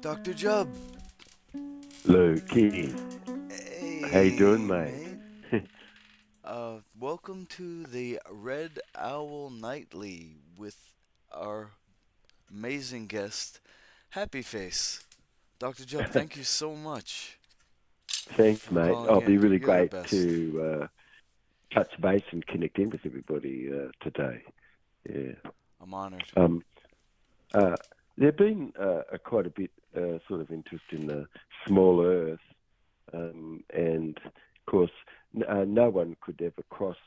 Dr. Jubb. Lukey, how you doing, Hey, mate? mate. Welcome to the Red Owl Nightly with our amazing guest, Happyface. Dr. Jubb, thank you so much Thanks, for mate. calling I'll be in. really You're the great best. to touch base and connect in with everybody today. Yeah. I'm honored. Um, uh, there's been quite a bit sort of interest in the small Earth, and of course, no one could ever cross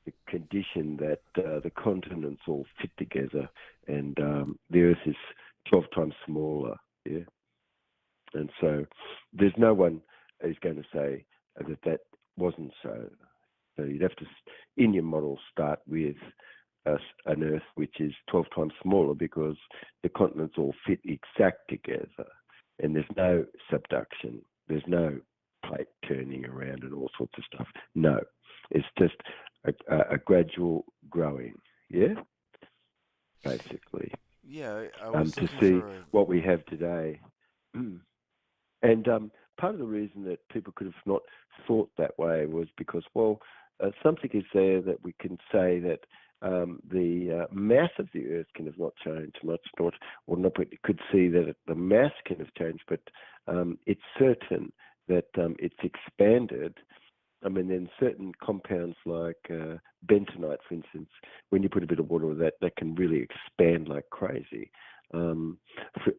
the condition that the continents all fit together, and the Earth is 12 times smaller. Yeah. And so there's no one who's going to say that that wasn't so. So you'd have to, in your model, start with an Earth which is 12 times smaller because the continents all fit exact together. And there's no subduction. There's no plate turning around and all sorts of stuff. No, it's just a gradual growing, yeah, basically, Yeah, I was to looking see for. what we have today. And part of the reason that people could have not thought that way was because, well, something is there that we can say that the mass of the Earth can have not changed much, not, or not, but you could see that the mass can have changed, but it's certain that it's expanded. I mean, then certain compounds like bentonite, for instance, when you put a bit of water with that, that can really expand like crazy. Um,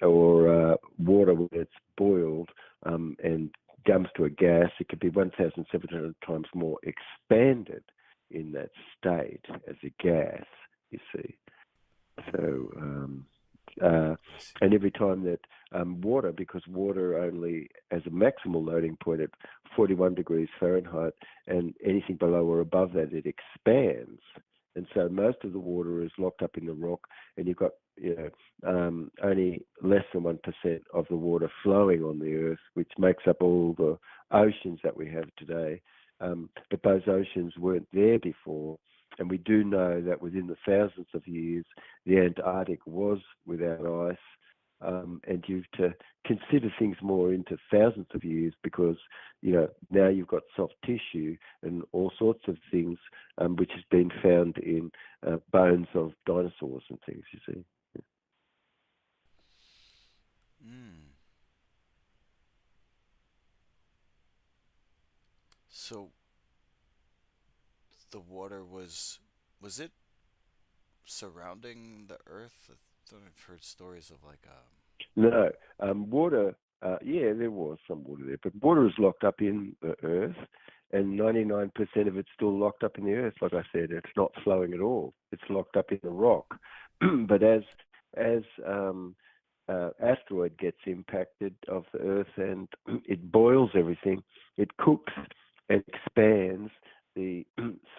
or water when it's boiled and comes to a gas, it could be 1,700 times more expanded in that state as a gas, you see. So, uh, I see. and every time that water, because water only has a maximal loading point at 41 degrees Fahrenheit, and anything below or above that, it expands. And so most of the water is locked up in the rock, and you've got only less than 1% of the water flowing on the Earth, which makes up all the oceans that we have today. But those oceans weren't there before. And we do know that within the thousands of years, the Antarctic was without ice. And you've to consider things more into thousands of years because, now you've got soft tissue and all sorts of things, which has been found in bones of dinosaurs and things, you see. Mm. So the water was it surrounding the Earth? I thought I've heard stories of like No, water, yeah, there was some water there, but water is locked up in the earth, and 99% of it's still locked up in the earth. Like I said, it's not flowing at all. It's locked up in the rock. But as asteroid gets impacted of the earth and it boils everything, it cooks and expands. The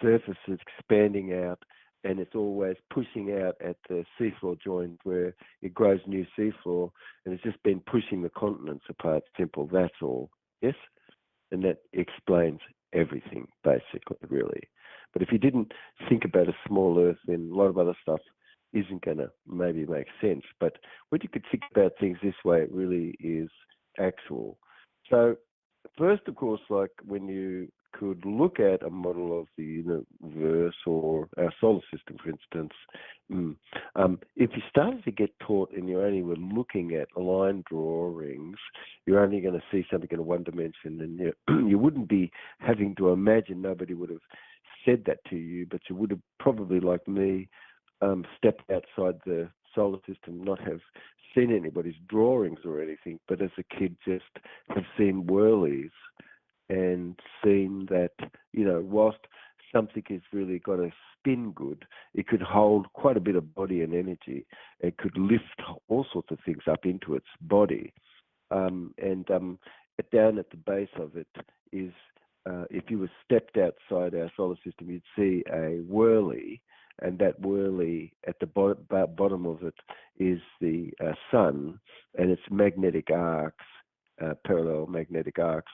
surface is expanding out, and it's always pushing out at the seafloor joint where it grows new seafloor, and it's just been pushing the continents apart. Simple, that's all. Yes, and that explains everything basically, really. But if you didn't think about a small Earth, then a lot of other stuff isn't going to maybe make sense. But when you could think about things this way, it really is actual. So first, of course, like when you could look at a model of the universe or our solar system, for instance, if you started to get taught and you only were looking at line drawings, you're only going to see something in a one dimension, and you wouldn't be having to imagine. Nobody would have said that to you, but you would have probably, like me, stepped outside the solar system, not have seen anybody's drawings or anything, but as a kid just have seen whirlies and seen that, whilst something has really got to spin good, it could hold quite a bit of body and energy. It could lift all sorts of things up into its body. And down at the base of it is, if you were stepped outside our solar system, you'd see a whirly, and that whirly at the bottom of it is the sun and its magnetic arcs, parallel magnetic arcs,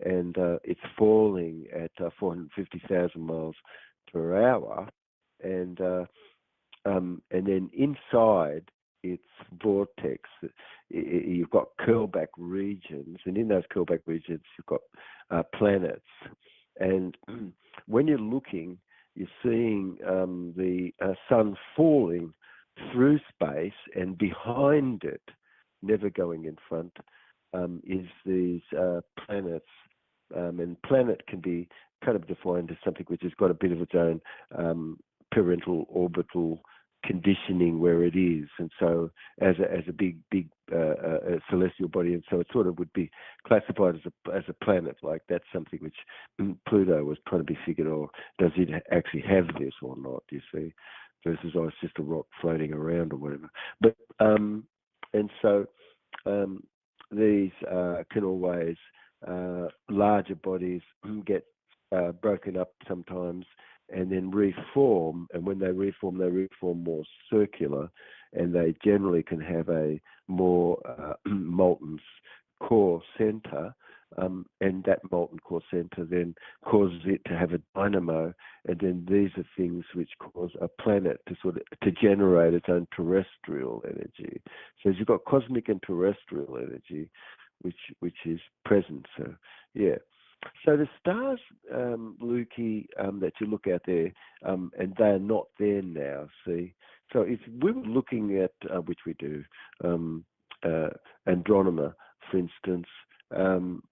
and it's falling at 450,000 miles per hour, and then inside its vortex. You've got curlback regions, and in those curlback regions, you've got planets. And when you're looking, you're seeing the sun falling through space, and behind it, never going in front, is these planets. And planet can be kind of defined as something which has got a bit of its own parental orbital conditioning where it is, and so as a big celestial body, and so it sort of would be classified as a planet. Like that's something which Pluto was trying to be figured, or does it actually have this or not? You see, versus it's just a rock floating around or whatever. But and so these can always larger bodies get broken up sometimes and then reform, and when they reform more circular, and they generally can have a more molten core center, and that molten core center then causes it to have a dynamo, and then these are things which cause a planet to generate its own terrestrial energy. So you've got cosmic and terrestrial energy, which is present. So yeah. So the stars, Lukey, that you look at there, and they're not there now, see. So if we were looking at, which we do, Andromeda, for instance,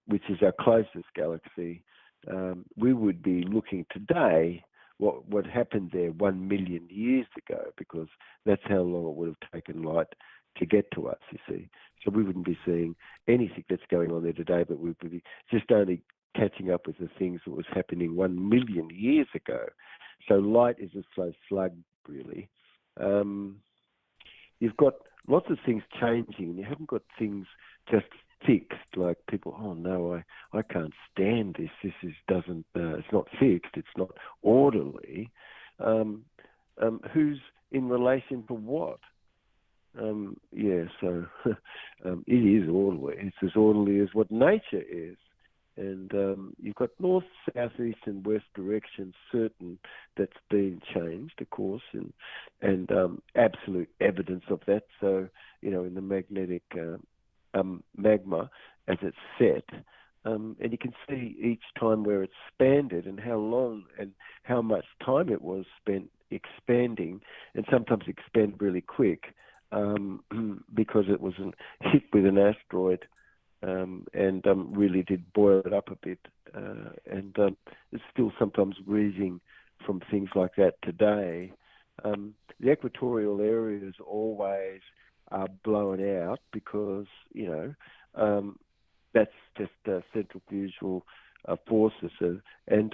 which is our closest galaxy, we would be looking today what happened there 1 million years ago, because that's how long it would have taken light to get to us, you see. So we wouldn't be seeing anything that's going on there today, but we would be just only catching up with the things that was happening 1 million years ago. So light is a slow slug, really. You've got lots of things changing, and you haven't got things just fixed. Like people, oh no, I can't stand this. Doesn't. It's not fixed. It's not orderly. Who's in relation to what? Yeah. So it is orderly. It's as orderly as what nature is. And you've got north, south, east, and west directions certain that's been changed, of course, and absolute evidence of that. So, in the magnetic magma as it's set, and you can see each time where it's expanded and how long and how much time it was spent expanding, and sometimes expand really quick because it was hit with an asteroid. And really did boil it up a bit. And it's still sometimes breathing from things like that today. The equatorial areas always are blown out because, that's just centrifugal forces and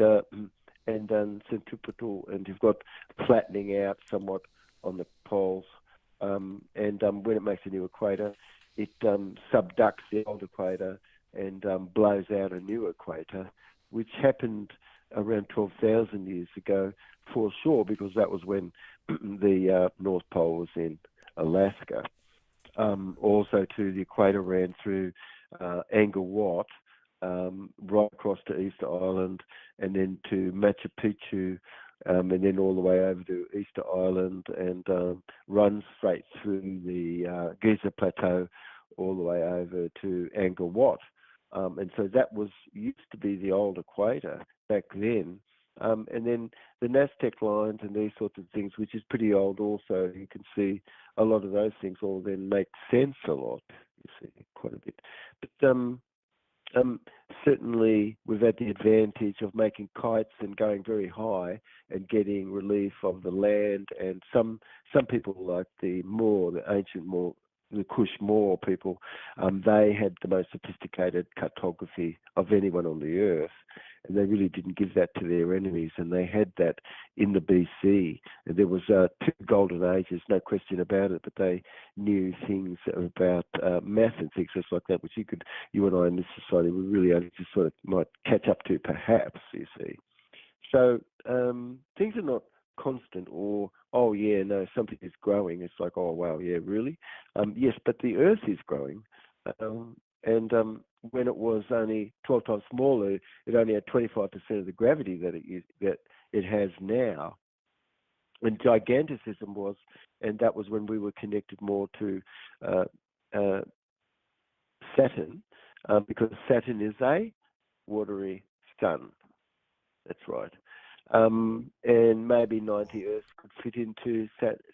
centripetal, and you've got flattening out somewhat on the poles. And when it makes a new equator, it subducts the old equator and blows out a new equator, which happened around 12,000 years ago for sure, because that was when the North Pole was in Alaska. Also, too, the equator ran through Angkor Wat, right across to Easter Island, and then to Machu Picchu, and then all the way over to Easter Island, and runs straight through the Giza Plateau all the way over to Angkor Wat. And so that used to be the old equator back then. And then the Naztec lines and these sorts of things, which is pretty old also, you can see a lot of those things all then make sense a lot, you see, quite a bit. But certainly we've had the advantage of making kites and going very high and getting relief of the land, and some people like the ancient Moor, the Kush Moor people, they had the most sophisticated cartography of anyone on the earth, and they really didn't give that to their enemies, and they had that in the BC. And there was 2 golden ages, no question about it, but they knew things about math and things just like that, which you and I in this society, we really only just sort of might catch up to, perhaps, you see. So things are not constant, or oh yeah, no, something is growing. It's like, oh wow, yeah, really? Yes, but the Earth is growing, and when it was only 12 times smaller, it only had 25% of the gravity that it has now. And giganticism was, and that was when we were connected more to uh, uh, Saturn, because Saturn is a watery sun. That's right. And maybe 90 Earths could fit into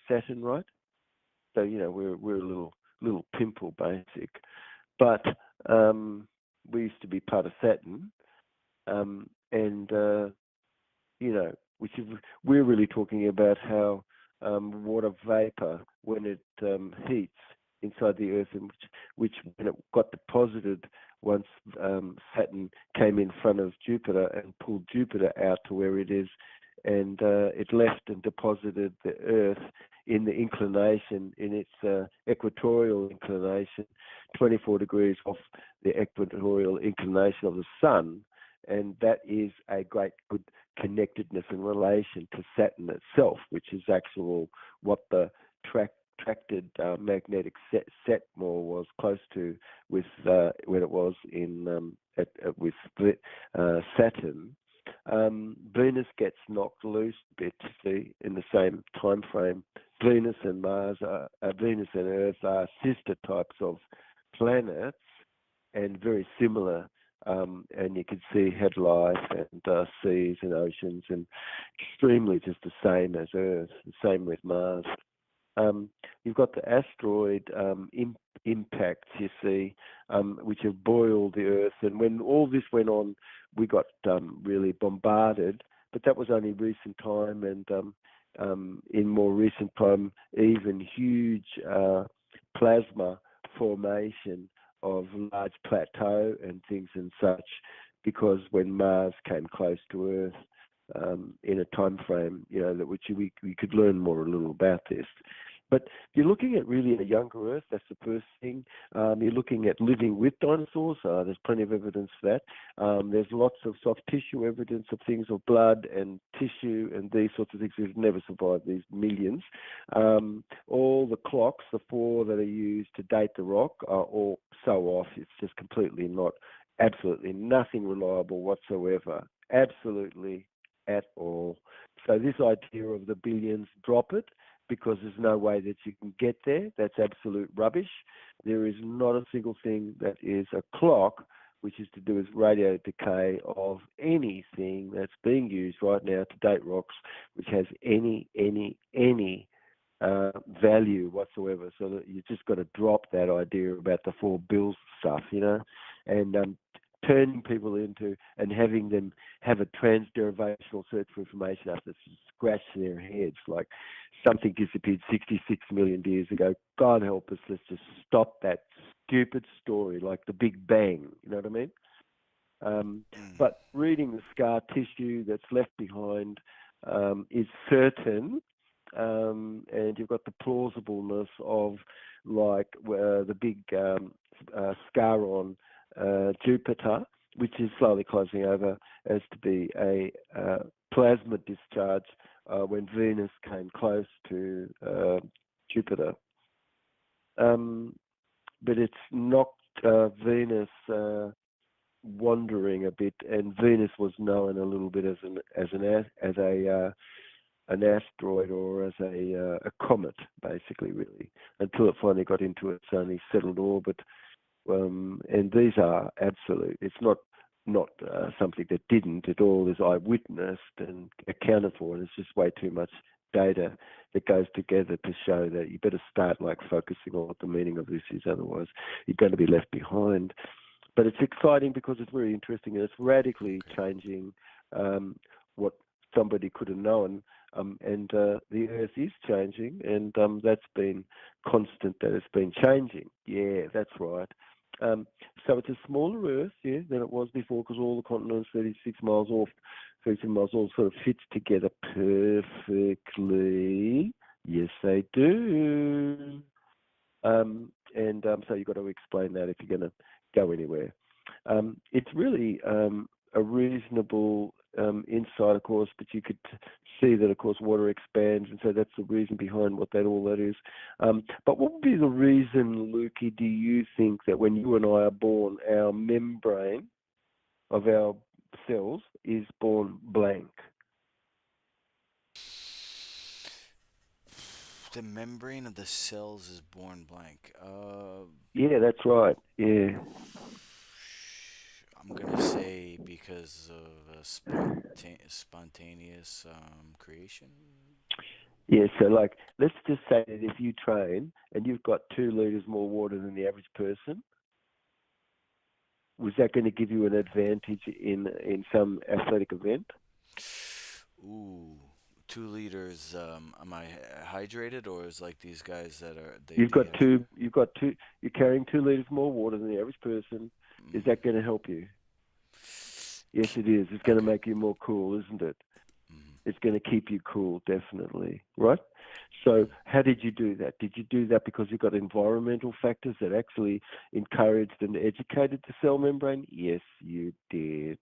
Saturn, right? So we're a little pimple basic, but we used to be part of Saturn, and which is we're really talking about how water vapor, when it heats inside the Earth, and which when it got deposited once Saturn came in front of Jupiter and pulled Jupiter out to where it is, and it left and deposited the Earth in the inclination, in its equatorial inclination, 24 degrees off the equatorial inclination of the Sun, and that is a great good connectedness in relation to Saturn itself, which is actual what the tracted magnetic set more was close to with when it was in with Saturn. Venus gets knocked loose a bit, see, in the same time frame. Venus and Mars, Venus and Earth are sister types of planets and very similar. And you can see had life and seas and oceans, and extremely just the same as Earth, the same with Mars. You've got the asteroid impacts, you see, which have boiled the Earth. And when all this went on, we got really bombarded. But that was only recent time, and in more recent time, even huge plasma formation of large plateau and things and such, because when Mars came close to Earth in a time frame, that which we could learn more a little about this. But you're looking at really a younger Earth. That's the first thing. You're looking at living with dinosaurs. There's plenty of evidence for that. There's lots of soft tissue evidence of things of blood and tissue and these sorts of things that have never survived these millions. All the clocks, the four that are used to date the rock, are all so off. It's just completely not, absolutely nothing reliable whatsoever. Absolutely at all. So this idea of the billions, drop it, because there's no way that you can get there. That's absolute rubbish. There is not a single thing that is a clock which is to do with radio decay of anything that's being used right now to date rocks, which has any value whatsoever. So that you just got to drop that idea about the four bills stuff, and turning people into and having them have a transderivational search for information after scratch their heads like something disappeared 66 million years ago. God help us, let's just stop that stupid story like the Big Bang. You know what I mean? But reading the scar tissue that's left behind is certain, and you've got the plausibleness of like the big scar on Jupiter, which is slowly closing over as to be a plasma discharge when Venus came close to Jupiter. But it's knocked Venus wandering a bit, and Venus was known a little bit as an asteroid or as a comet, basically, really, until it finally got into its only settled orbit. And these are absolute. It's not something that didn't. It all is eyewitnessed and accounted for, and it's just way too much data that goes together to show that you better start like focusing on what the meaning of this is. Otherwise, you're going to be left behind. But it's exciting because it's very interesting and it's radically changing what somebody could have known. And the Earth is changing, and that's been constant, that it's been changing. Yeah, that's right. So it's a smaller Earth, yeah, than it was before, because all the continents 36 miles off, 36 miles all sort of fits together perfectly. Yes, they do. And so you've got to explain that if you're going to go anywhere. It's really a reasonable insight, of course, but you could see that, of course, water expands, and so that's the reason behind what all that is. But what would be the reason, Lukey, do you think that when you and I are born, our membrane of our cells is born blank? The membrane of the cells is born blank. Yeah, that's right. Yeah. I'm gonna say because of spontaneous creation. Yeah, so like, let's just say that if you train and you've got 2 liters more water than the average person, was that going to give you an advantage in some athletic event? Ooh, 2 liters. Am I hydrated, or is like these guys that are they You've got dehydrate? two. You've got two. You're carrying 2 liters more water than the average person. Is Mm. that going to help you? Yes, it is. It's going to Okay. make you more cool, isn't it? Mm-hmm. It's going to keep you cool, definitely. Right? So, how did you do that? Did you do that because you got environmental factors that actually encouraged and educated the cell membrane? Yes, you did.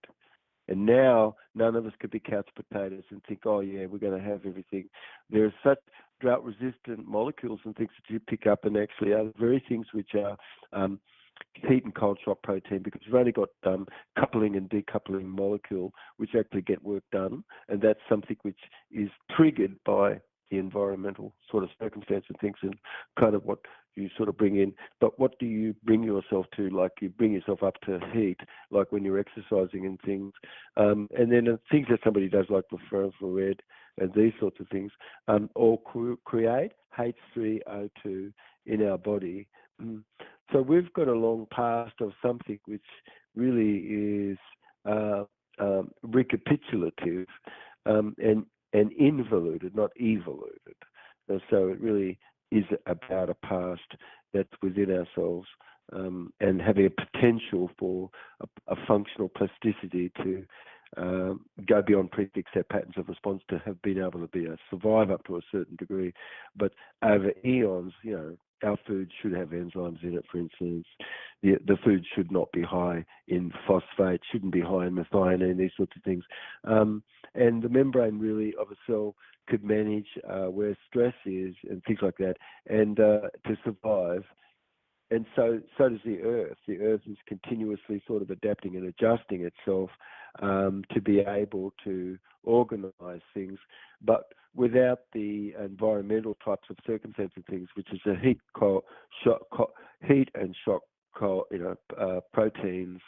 And now none of us could be couch potatoes and think, oh yeah, we're going to have everything. There are such drought-resistant molecules and things that you pick up, and actually are the very things which are um, heat and cold shock protein, because you've only got coupling and decoupling molecule which actually get work done, and that's something which is triggered by the environmental sort of circumstance and things, and kind of what you sort of bring in. But what do you bring yourself to? Like, you bring yourself up to heat, like when you're exercising and things, and then things that somebody does like the infrared and these sorts of things, all create H3O2 in our body. So we've got a long past of something which really is recapitulative, and involuted, not evoluted. So it really is about a past that's within ourselves, and having a potential for a functional plasticity to go beyond prefix set patterns of response, to have been able to survive up to a certain degree. But over eons, our food should have enzymes in it, for instance. The food should not be high in phosphate, shouldn't be high in methionine, these sorts of things. And the membrane really of a cell could manage where stress is and things like that, and to survive. And so does the Earth. The Earth is continuously sort of adapting and adjusting itself to be able to organize things, but without the environmental types of circumstances and things, which is the heat and shock, proteins,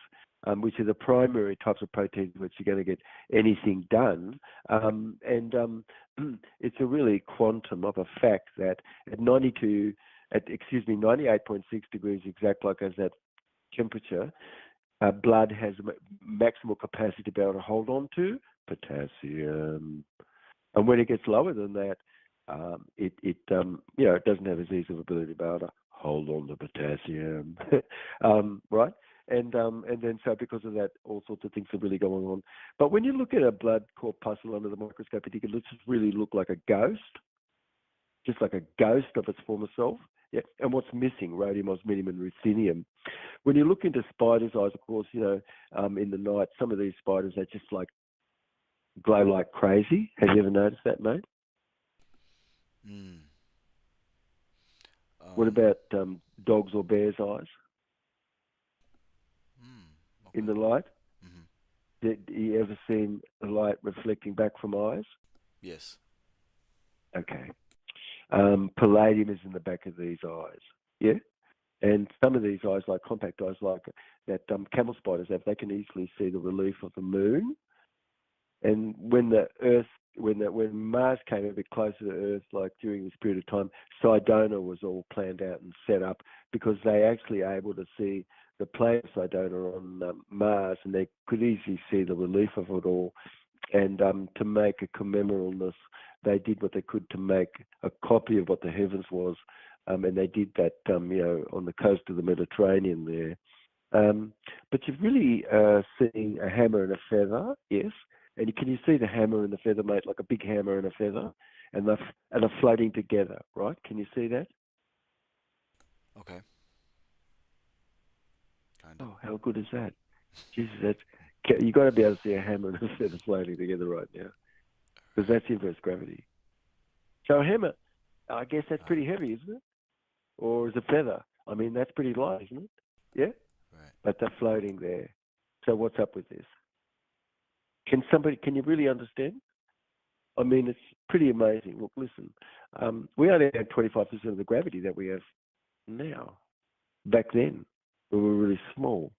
which are the primary types of proteins which are going to get anything done. And it's a really quantum of a fact that at 98.6 degrees exact, like as that temperature, blood has maximal capacity to be able to hold on to potassium. And when it gets lower than that, it doesn't have as easy of ability to be able to hold on to potassium, right? And then so because of that, all sorts of things are really going on. But when you look at a blood corpuscle under the microscope, it can just really look like a ghost, just like a ghost of its former self. Yeah. And what's missing? Rhodium, osmium, and ruthenium. When you look into spiders' eyes, of course, in the night, some of these spiders, they just like glow like crazy. Have you ever noticed that, mate? Mm. What Um. about dogs or bears' eyes Mm. in Okay. the light? Mm-hmm. Did you ever seen the light reflecting back from eyes? Yes. Okay. Palladium is in the back of these eyes. Yeah. And some of these eyes, like compact eyes, like that camel spiders have, they can easily see the relief of the moon. And when the Earth, when Mars came a bit closer to Earth, like during this period of time, Sidona was all planned out and set up, because they actually able to see the planet Sidona on Mars, and they could easily see the relief of it all. And to make a commemoralness, they did what they could to make a copy of what the heavens was, and they did that, on the coast of the Mediterranean there. But you've really seen a hammer and a feather, yes. And can you see the hammer and the feather, mate, like a big hammer and a feather, and they're floating together, right? Can you see that? Okay. Kinda. Oh, how good is that? Jesus, you got to be able to see a hammer and a feather floating together right now, because Right. that's inverse gravity. So a hammer, I guess that's Uh, pretty heavy, isn't it? Or is a feather? I mean, that's pretty light, isn't it? Yeah, right. but they're floating there. So what's up with this? Can you really understand? I mean, pretty amazing. Look, listen, we only had 25% of the gravity that we have now. Back then, we were really small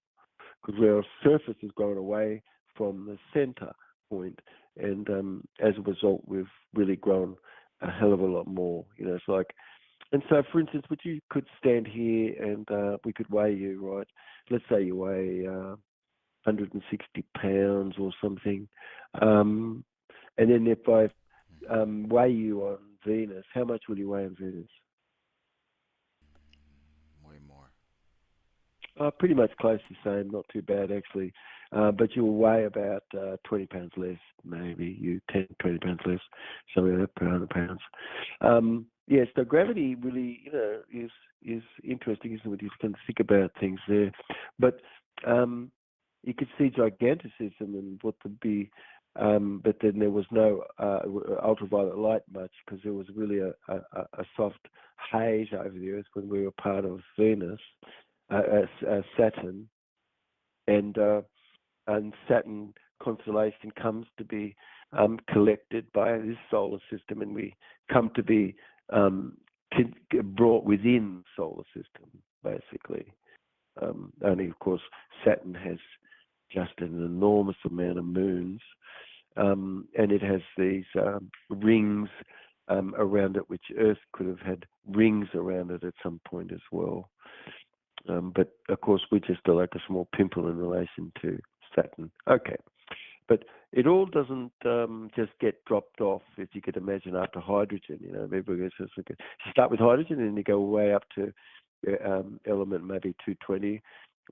because our surface has grown away from the center point, and as a result, we've really grown a hell of a lot more. It's like, and so, for instance, would you could stand here and we could weigh you, right? Let's say you weigh 160 pounds or something, and then if I weigh you on Venus, how much will you weigh on Venus? Way more. Pretty much close to the same, not too bad actually. But you'll weigh about 20 pounds less, maybe you 10, 20 pounds less, something like that per 100 pounds. Yes, so gravity really, is interesting, isn't it? When you can think about things there, but you could see giganticism and what would be, but then there was no ultraviolet light much because there was really a soft haze over the Earth when we were part of Venus. Saturn, and Saturn constellation comes to be collected by this solar system, and we come to be brought within solar system, basically. Only, of course, Saturn has just an enormous amount of moons, and it has these rings around it, which Earth could have had rings around it at some point as well. But of course, we're just like a small pimple in relation to Saturn. Okay, but it all doesn't just get dropped off, if you could imagine, after hydrogen. Everybody says, okay, you start with hydrogen and you go way up to element maybe 220,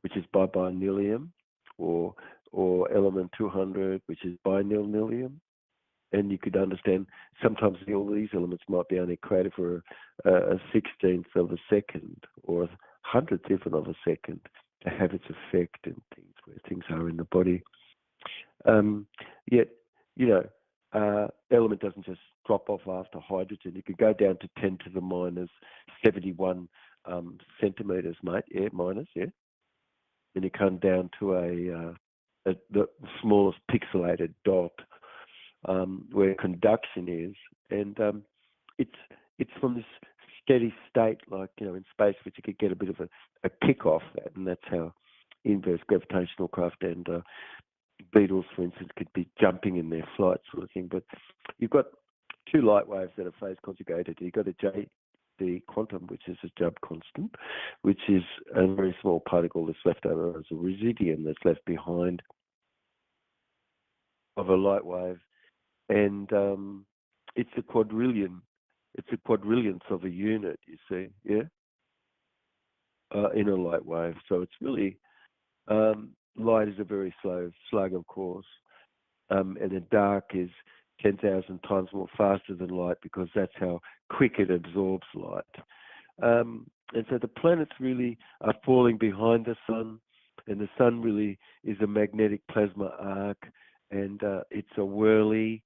which is biphenylium, or element 200, which is binylnium. And you could understand sometimes all these elements might be only created for a 16th of a second or a hundredth even of a second to have its effect in things where things are in the body. Yet, element doesn't just drop off after hydrogen. You could go down to 10 to the minus 71 centimeters, mate. Yeah, minus, yeah. And you come down to the smallest pixelated dot. Where conduction is, and it's from this steady state, like in space, which you could get a bit of a kick off that, and that's how inverse gravitational craft and beetles, for instance, could be jumping in their flight, sort of thing. But you've got two light waves that are phase conjugated. You've got the quantum, which is a Jubb constant, which is a very small particle that's left over as a residuum that's left behind of a light wave. And it's a quadrillion. It's a quadrillionth of a unit, you see, yeah, in a light wave. So it's really, light is a very slow slug, of course, and the dark is 10,000 times more faster than light because that's how quick it absorbs light. And so the planets really are falling behind the sun, and the sun really is a magnetic plasma arc, and it's a whirly,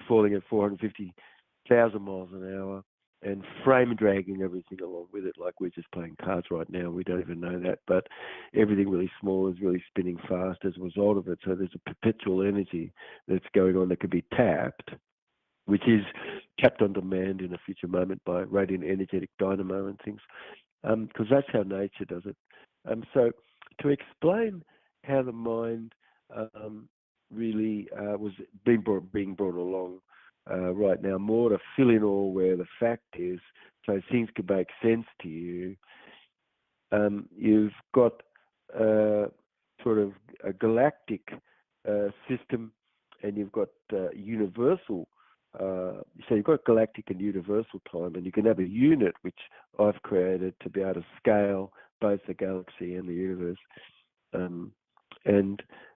falling at 450,000 miles an hour and frame dragging everything along with it, like we're just playing cards right now. We don't even know that, but everything really small is really spinning fast as a result of it. So there's a perpetual energy that's going on that could be tapped, which is tapped on demand in a future moment by radiant energetic dynamo and things, because that's how nature does it. So to explain how the mind really was being brought along right now, more to fill in all where the fact is, so things can make sense to you. You've got sort of a galactic system, and you've got universal. So you've got galactic and universal time, and you can have a unit which I've created to be able to scale both the galaxy and the universe.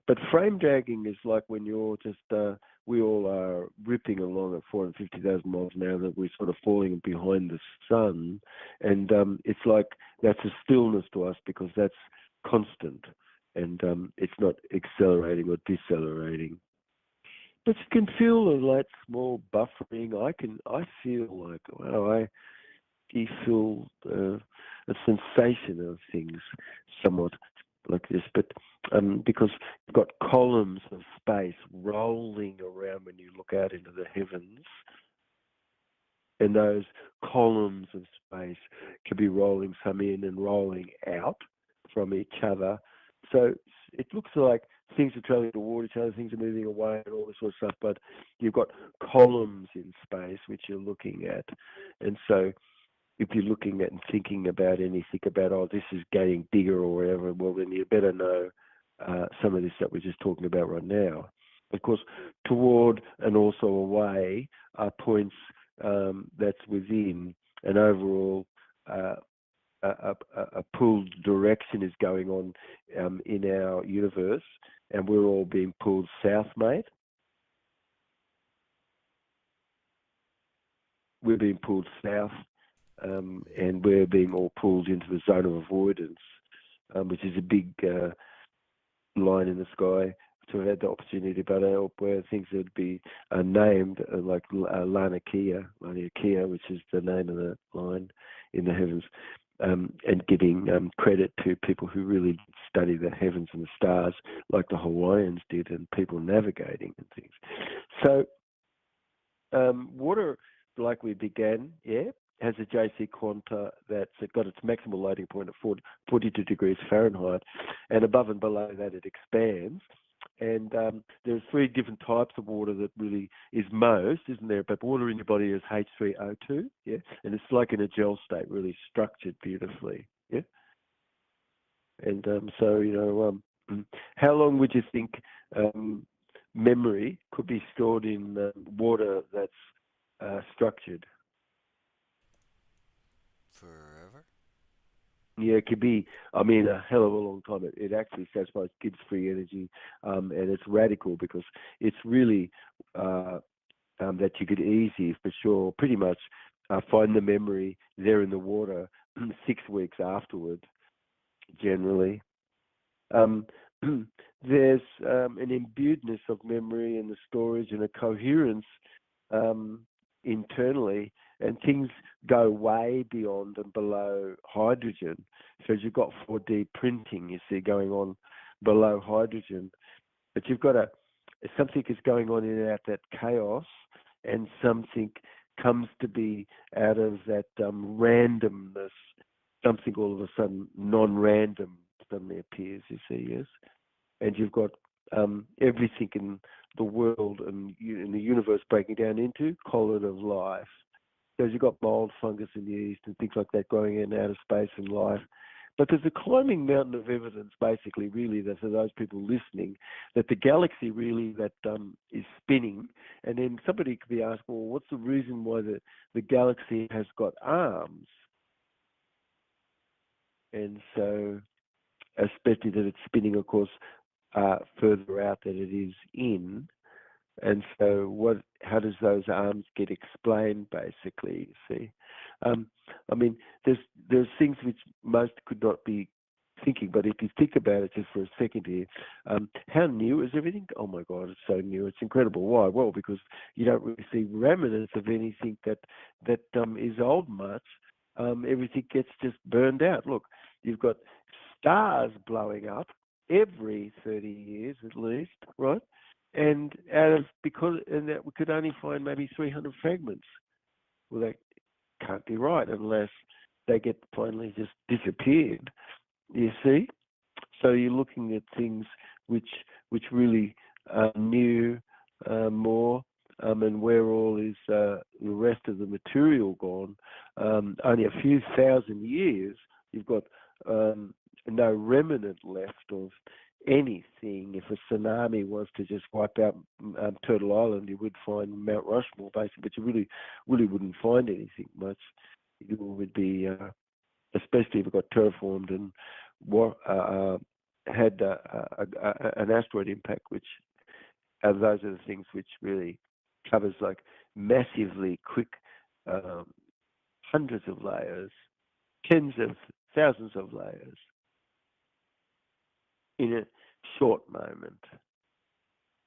But frame dragging is like when you're just we all are ripping along at 450,000 miles an hour, that we're sort of falling behind the sun, and it's like that's a stillness to us because that's constant, and it's not accelerating or decelerating. But you can feel a light small buffering. I feel like, wow, I feel a sensation of things somewhat. like this, but because you've got columns of space rolling around when you look out into the heavens, and those columns of space can be rolling some in and rolling out from each other. So it looks like things are traveling toward each other, things are moving away, and all this sort of stuff. But you've got columns in space which you're looking at, and so if you're looking at and thinking about anything about, oh, this is getting bigger or whatever, well, then you better know some of this that we're just talking about right now. Of course, toward and also away are points that's within an overall a pulled direction is going on in our universe, and we're all being pulled south, mate. We're being pulled south, and we're being all pulled into the zone of avoidance, which is a big line in the sky. To have had the opportunity, but where things would be named like Laniakea, which is the name of the line in the heavens, and giving credit to people who really study the heavens and the stars, like the Hawaiians did, and people navigating and things. So water, like we began, has a JC quanta that's got its maximal loading point at 42 degrees Fahrenheit, and above and below that it expands. And there's three different types of water that really is most, isn't there? But water in your body is H3O2, and it's like in a gel state, really structured beautifully, And so, how long would you think memory could be stored in water that's structured? Forever? Yeah, it could be, a hell of a long time. It actually satisfies, gives free energy, and it's radical because it's really that you could easy, for sure, pretty much find the memory there in the water 6 weeks afterward, generally. Um, there's an imbuedness of memory and the storage and a coherence internally, and things go way beyond and below hydrogen. So you've got 4D printing, you see, going on below hydrogen, but you've got something is going on in and out that chaos, and something comes to be out of that randomness. Something all of a sudden non-random suddenly appears. You see, yes, and you've got everything in the world and in the universe breaking down into correlative life. Because you've got mold, fungus in the east, and things like that growing in outer space and life. But there's a climbing mountain of evidence, basically, really, that for those people listening, that the galaxy really that is spinning. And then somebody could be asked, well, what's the reason why the galaxy has got arms? And so, especially that it's spinning, of course, further out than it is in. And so, how does those arms get explained? Basically, you see, there's things which most could not be thinking, but if you think about it just for a second here, how new is everything? Oh my God, it's so new, it's incredible. Why? Well, because you don't really see remnants of anything that is old much. Everything gets just burned out. Look, you've got stars blowing up every 30 years at least, right? And that we could only find maybe 300 fragments. Well, that can't be right unless they get finally just disappeared. You see, so you're looking at things which really are new, more, and where all is the rest of the material gone. Only a few thousand years, you've got no remnant left of anything. If a tsunami was to just wipe out Turtle Island, you would find Mount Rushmore, basically, but you really wouldn't find anything much. It would be, especially if it got terraformed and had an asteroid impact, which those are the things which really covers like massively quick, hundreds of layers, tens of thousands of layers in a short moment.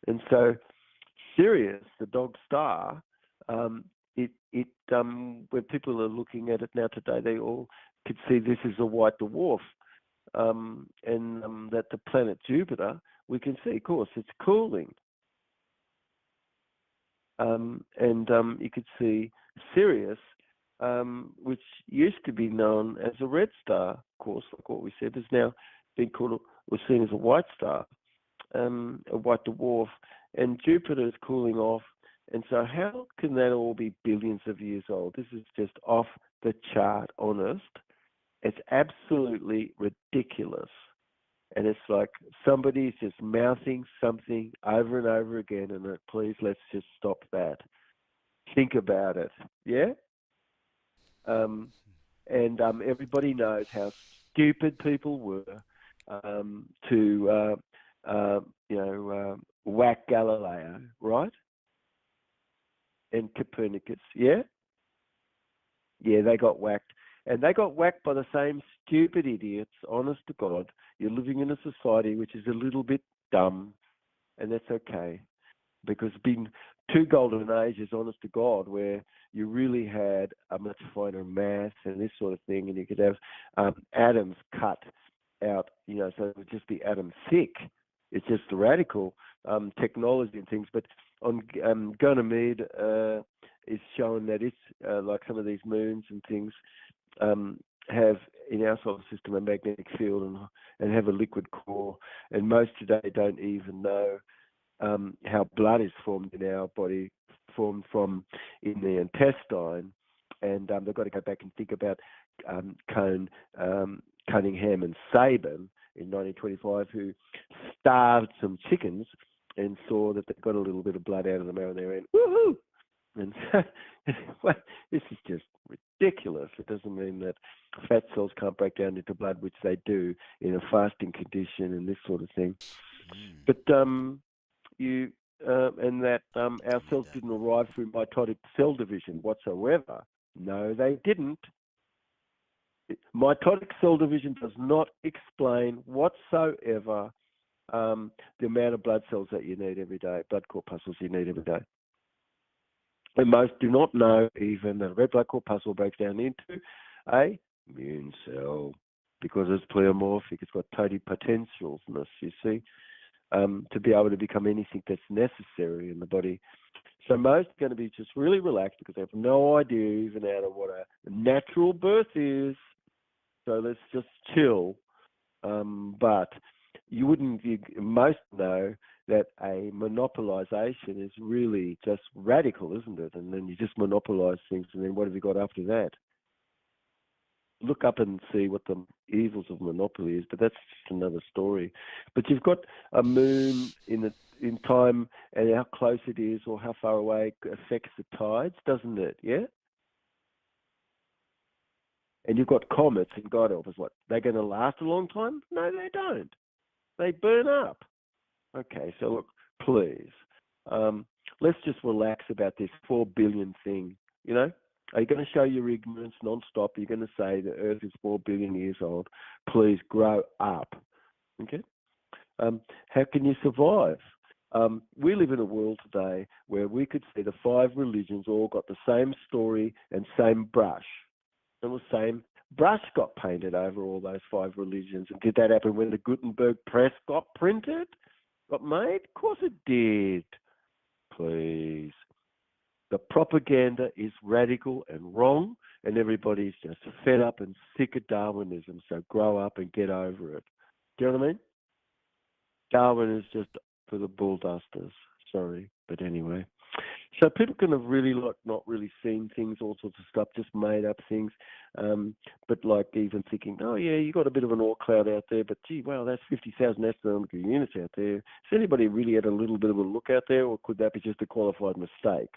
And so Sirius, the dog star, when people are looking at it now today, they all could see this is a white dwarf and that the planet Jupiter, we can see, of course, it's cooling. And you could see Sirius, which used to be known as a red star, of course, like what we said, is now being called, was seen as a white star, a white dwarf, and Jupiter is cooling off. And so how can that all be billions of years old? This is just off the chart, honest. It's absolutely ridiculous. And it's like somebody's just mouthing something over and over again, and please, let's just stop that. Think about it, yeah? And everybody knows how stupid people were to, whack Galileo, right? And Copernicus, yeah? Yeah, they got whacked. And they got whacked by the same stupid idiots, honest to God. You're living in a society which is a little bit dumb, and that's okay. Because it's been two golden ages, honest to God, where you really had a much finer math and this sort of thing, and you could have atoms cut out, so it would just be atom thick. It's just radical technology and things. But on Ganymede is showing that it's like some of these moons and things have in our solar system a magnetic field and have a liquid core. And most today don't even know how blood is formed in our body, formed from in the intestine. And they've got to go back and think about Cone, Cunningham and Sabin in 1925, who starved some chickens and saw that they got a little bit of blood out of them, and they went, woohoo! And this is just ridiculous. It doesn't mean that fat cells can't break down into blood, which they do in a fasting condition and this sort of thing. But and that our cells didn't arrive through mitotic cell division whatsoever. No, they didn't. Mitotic cell division does not explain whatsoever the amount of blood cells that you need every day, blood corpuscles you need every day. And most do not know even that a red blood corpuscle breaks down into a immune cell because it's pleomorphic. It's got totipotentialness, you see, to be able to become anything that's necessary in the body. So most are going to be just really relaxed because they have no idea even out of what a natural birth is. So let's just chill. But most know that a monopolization is really just radical, isn't it? And then you just monopolize things, and then what have you got after that? Look up and see what the evils of monopoly is, but that's just another story. But you've got a moon in time, and how close it is or how far away affects the tides, doesn't it? Yeah? And you've got comets, and God help us, what? They're going to last a long time? No, they don't. They burn up. Okay, so look, please, let's just relax about this 4 billion thing, Are you going to show your ignorance non-stop? Are you going to say the Earth is 4 billion years old? Please grow up, okay? How can you survive? We live in a world today where we could see the 5 religions all got the same story and same brush. And the same brush got painted over all those 5 religions. And did that happen when the Gutenberg press got printed? Got made? Of course it did. Please. The propaganda is radical and wrong, and everybody's just fed up and sick of Darwinism, so grow up and get over it. Do you know what I mean? Darwin is just for the bull dusters. Sorry, but anyway. So people can have really not really seen things, all sorts of stuff, just made up things. But like even thinking, oh yeah, you got a bit of an Oort cloud out there, but gee, wow, that's 50,000 astronomical units out there. Has anybody really had a little bit of a look out there, or could that be just a qualified mistake?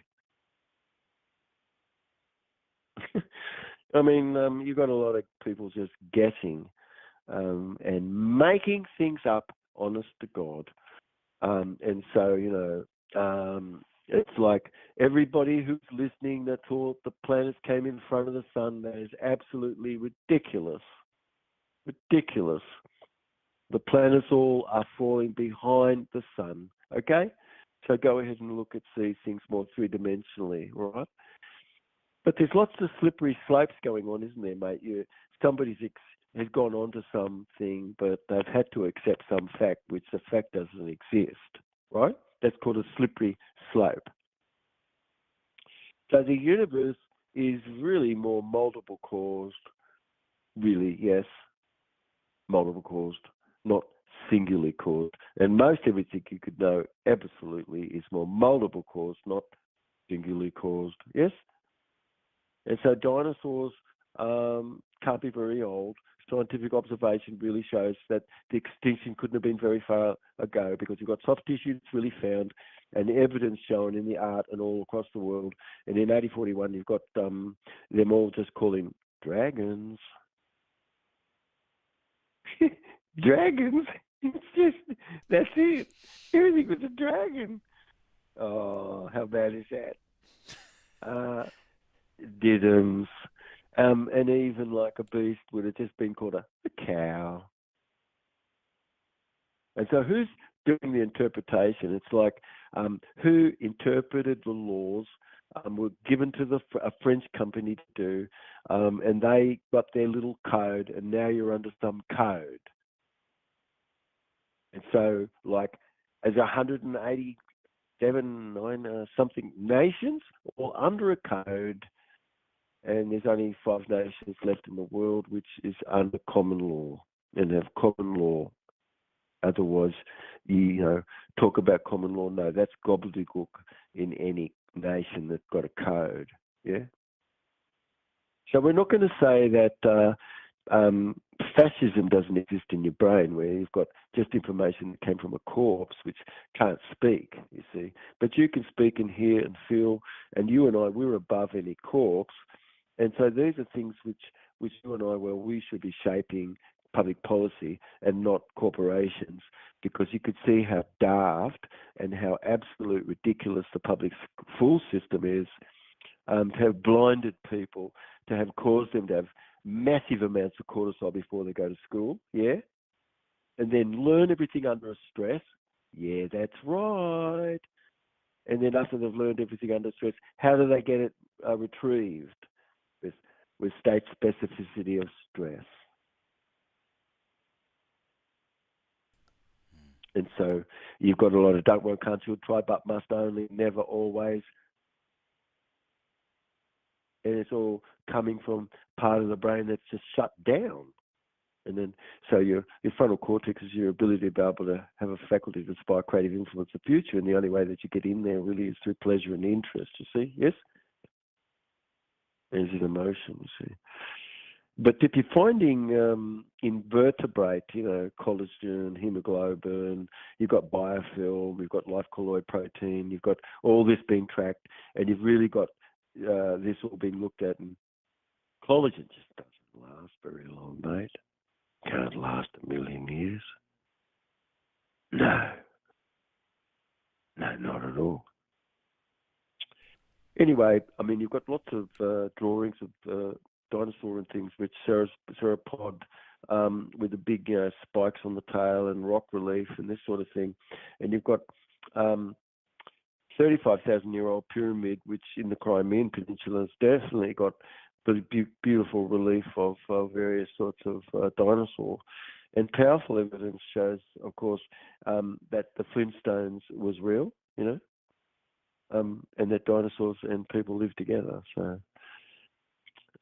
I mean, you've got a lot of people just guessing and making things up, honest to God. And so, it's like everybody who's listening that thought the planets came in front of the sun, that is absolutely ridiculous. Ridiculous. The planets all are falling behind the sun, okay? So go ahead and look at these things more three-dimensionally, right? But there's lots of slippery slopes going on, isn't there, mate? Somebody's has gone on to something, but they've had to accept some fact, which the fact doesn't exist, right? That's called a slippery slope. So the universe is really more multiple caused, really, yes, multiple caused, not singularly caused. And most everything you could know absolutely is more multiple caused, not singularly caused. Yes? And so dinosaurs can't be very old. Scientific observation really shows that the extinction couldn't have been very far ago because you've got soft tissue that's really found and evidence shown in the art and all across the world. And in 1841, you've got them all just calling dragons. Dragons? It's just, that's it. Everything was a dragon. Oh, how bad is that? Uh, Diddums. And even like a beast would have just been called a cow. And so who's doing the interpretation? It's like who interpreted the laws were given to a French company to do, and they got their little code, and now you're under some code. And so, like, as 187, 9 something nations, all under a code, and there's only 5 nations left in the world which is under common law and have common law. Otherwise, talk about common law. No, that's gobbledygook in any nation that's got a code. Yeah. So we're not going to say that fascism doesn't exist in your brain, where you've got just information that came from a corpse which can't speak. You see, but you can speak and hear and feel. And you and I, we're above any corpse. And so these are things which you and I, well, we should be shaping public policy and not corporations, because you could see how daft and how absolute ridiculous the public school system is, to have blinded people, to have caused them to have massive amounts of cortisol before they go to school, yeah? And then learn everything under stress. Yeah, that's right. And then after they've learned everything under stress, how do they get it retrieved? With state specificity of stress. And so you've got a lot of don't, won't, can't, should, try, but, must, only, never, always. And it's all coming from part of the brain that's just shut down. And then, so your frontal cortex is your ability to be able to have a faculty to inspire creative influence the future. And the only way that you get in there really is through pleasure and interest, you see? Yes? As an emotion, you see. But if you're finding invertebrate, collagen, hemoglobin, you've got biofilm, you've got life colloid protein, you've got all this being tracked, and you've really got this all being looked at, and collagen just doesn't last very long, mate. Can't last a million years. No, not at all. Anyway, I mean, you've got lots of drawings of dinosaur and things, which sauropod with the big spikes on the tail and rock relief and this sort of thing. And you've got 35,000-year-old pyramid, which in the Crimean Peninsula has definitely got beautiful relief of various sorts of dinosaur. And powerful evidence shows, of course, that the Flintstones was real, and that dinosaurs and people lived together. So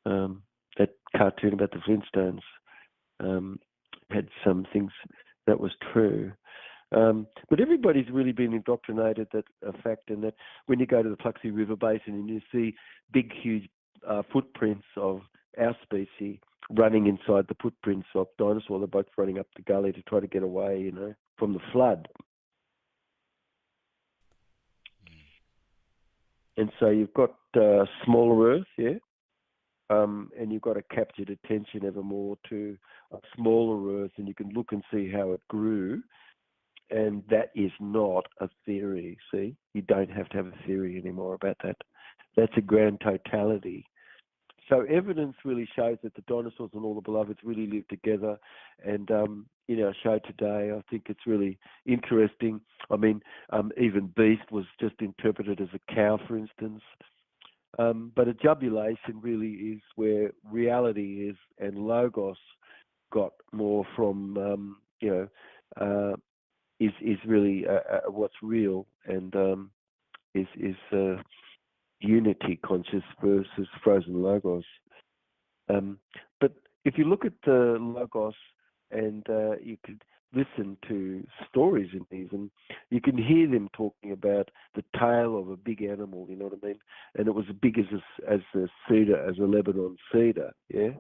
that cartoon about the Flintstones had some things that was true. But everybody's really been indoctrinated that fact, and that when you go to the Pluxee River Basin and you see big, huge footprints of our species running inside the footprints of dinosaur, they're both running up the gully to try to get away, from the flood. And so you've got smaller Earth, yeah, and you've got to capture attention ever more to a smaller Earth, and you can look and see how it grew. And that is not a theory, see? You don't have to have a theory anymore about that. That's a grand totality. So evidence really shows that the dinosaurs and all the beloveds really lived together. And in our show today, I think it's really interesting. I mean, even beast was just interpreted as a cow, for instance. But a jubilation really is where reality is, and logos from is really what's real, and is unity conscious versus frozen logos. But if you look at the logos, and you could listen to stories in these, and you can hear them talking about the tail of a big animal. You know what I mean? And it was as big as a cedar, as a Lebanon cedar. Yeah.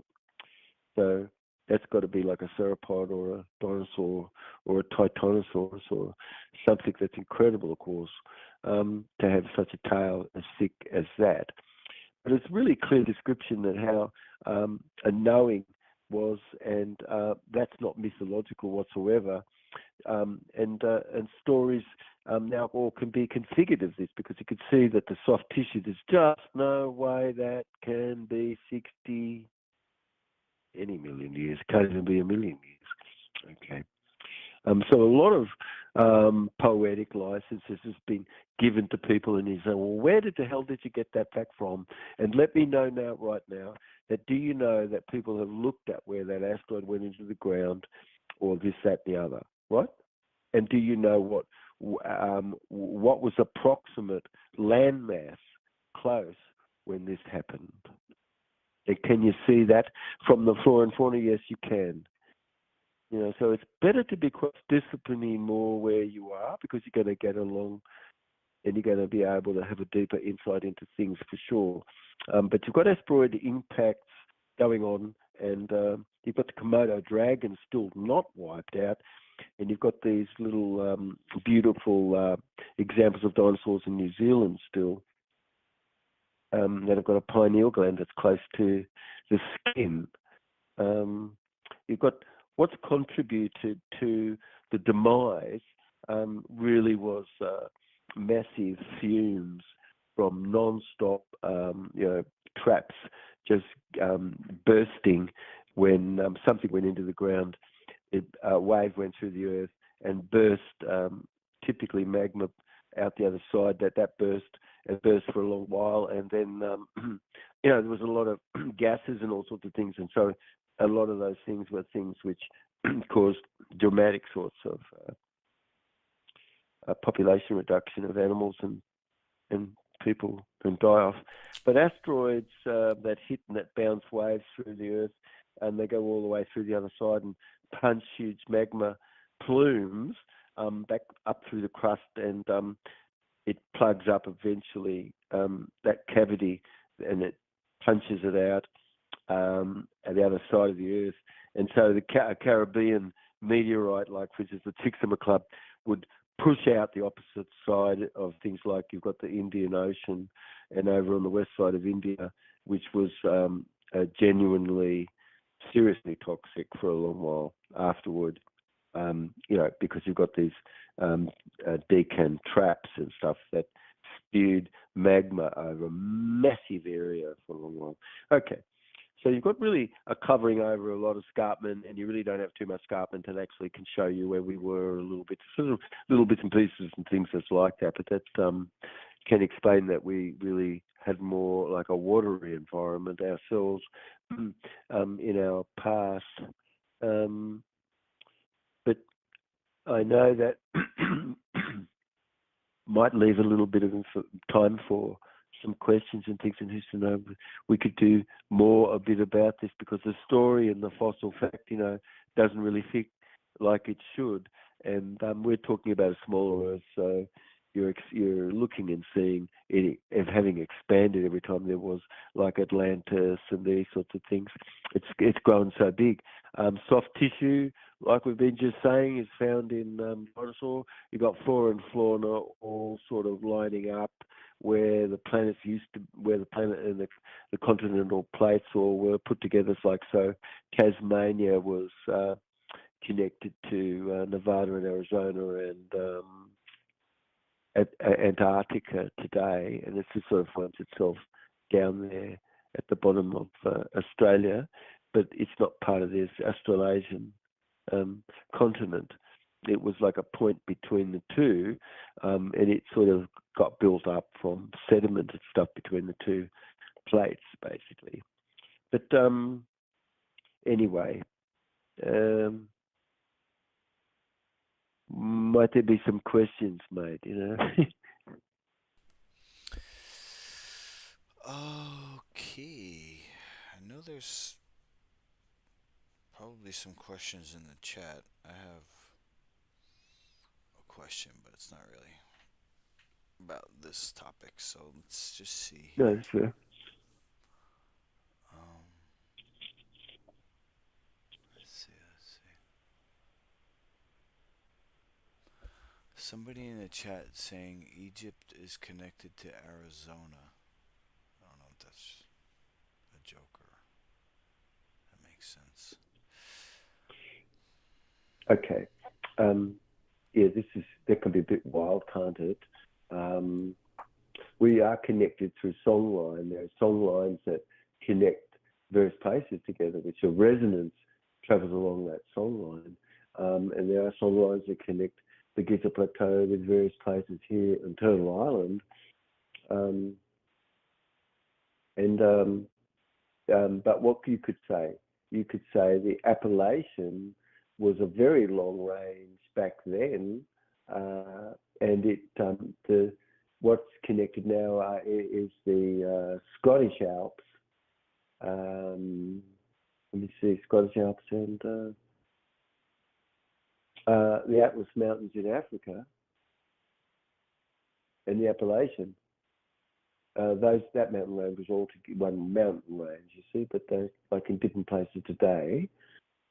So that's got to be like a sauropod or a dinosaur or a titanosaurus or something that's incredible, of course, to have such a tail as thick as that. But it's really clear description that how a knowing was, and that's not mythological whatsoever. And stories now all can be configured as this, because you can see that the soft tissue, there's just no way that can be 60 any million years. It can't even be a million years. Okay. So a lot of poetic licenses has been given to people, and you say, well, where the hell did you get that fact from? And let me know now, right now, that do you know that people have looked at where that asteroid went into the ground, or this, that, and the other, right? And do you know what was approximate landmass close when this happened? And can you see that from the flora and fauna? Yes, you can. So it's better to be cross-disciplining more where you are, because you're going to get along and you're going to be able to have a deeper insight into things for sure. But you've got asteroid impacts going on, and you've got the Komodo dragon still not wiped out, and you've got these little beautiful examples of dinosaurs in New Zealand still that have got a pineal gland that's close to the skin. You've got what's contributed to the demise really was massive fumes from non-stop traps just bursting when something went into the ground. A wave went through the earth and burst, typically magma out the other side, that burst and burst for a long while, and then there was a lot of gases and all sorts of things, and so a lot of those things were things which caused dramatic sorts of population reduction of animals and people can die off. But asteroids that hit and that bounce waves through the earth, and they go all the way through the other side and punch huge magma plumes back up through the crust, and it plugs up eventually that cavity, and it punches it out at the other side of the earth. And so the Caribbean meteorite, like for instance the Chicxulub Club, would push out the opposite side of things, like you've got the Indian Ocean, and over on the west side of India, which was genuinely seriously toxic for a long while afterward. Because you've got these decan traps and stuff that spewed magma over a massive area for a long while. Okay, so you've got really a covering over a lot of escarpment, and you really don't have too much escarpment, and actually can show you where we were a little bit, sort of little bits and pieces and things that's like that. But that can explain that we really had more like a watery environment ourselves in our past. But I know that might leave a little bit of time for some questions and things, and who's to know, we could do a bit about this, because the story and the fossil fact, doesn't really fit like it should. And we're talking about a smaller Earth, so you're looking and seeing it having expanded every time there was like Atlantis and these sorts of things. It's grown so big. Soft tissue, like we've been just saying, is found in dinosaur. You've got flora and fauna all sort of lining up where the planets where the planet and the continental plates all were put together. It's like, so Tasmania was connected to Nevada and Arizona and Antarctica today, and it just sort of finds itself down there at the bottom of Australia, but it's not part of this Australasian continent. It was like a point between the two, and it sort of got built up from sediment and stuff between the two plates, basically. But anyway, might there be some questions made, Okay. I know there's probably some questions in the chat. I have a question, but it's not really about this topic. So let's just see No, here. that's fair. Um, let's see. Let's see. Somebody in the chat saying Egypt is connected to Arizona. I don't know if that's a joke or that makes sense. Okay. Yeah, that can be a bit wild, can't it? Um, we are connected through songline. There are song lines that connect various places together, which a resonance travels along that song line. And there are song lines that connect the Giza Plateau with various places here on Turtle Island. Um, but what you could say the Appalachian was a very long range back then, and what's connected now is the Scottish Alps. Let me see, Scottish Alps and the Atlas Mountains in Africa, and the Appalachian. That mountain range was all one mountain range, you see, but they're like in different places today.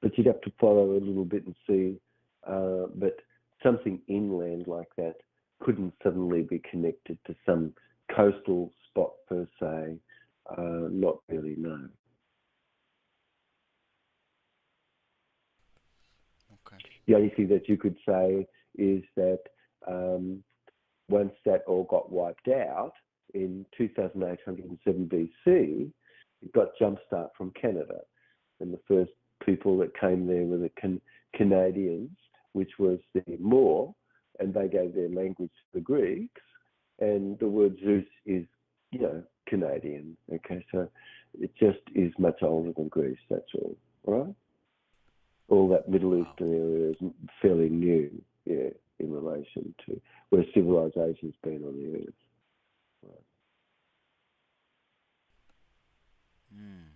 But you'd have to follow a little bit and see. But something inland like that couldn't suddenly be connected to some coastal spot per se. Not really, no. Okay. The only thing that you could say is that once that all got wiped out in 2807 BC, it got jumpstart from Canada. And the first people that came there were the Canadians, which was the Moor, and they gave their language to the Greeks. And the word Zeus is, Canadian. Okay, so it just is much older than Greece, that's all. All right? All that Middle Wow. Eastern area is fairly new, yeah, in relation to where civilization's been on the earth. Right. Hmm.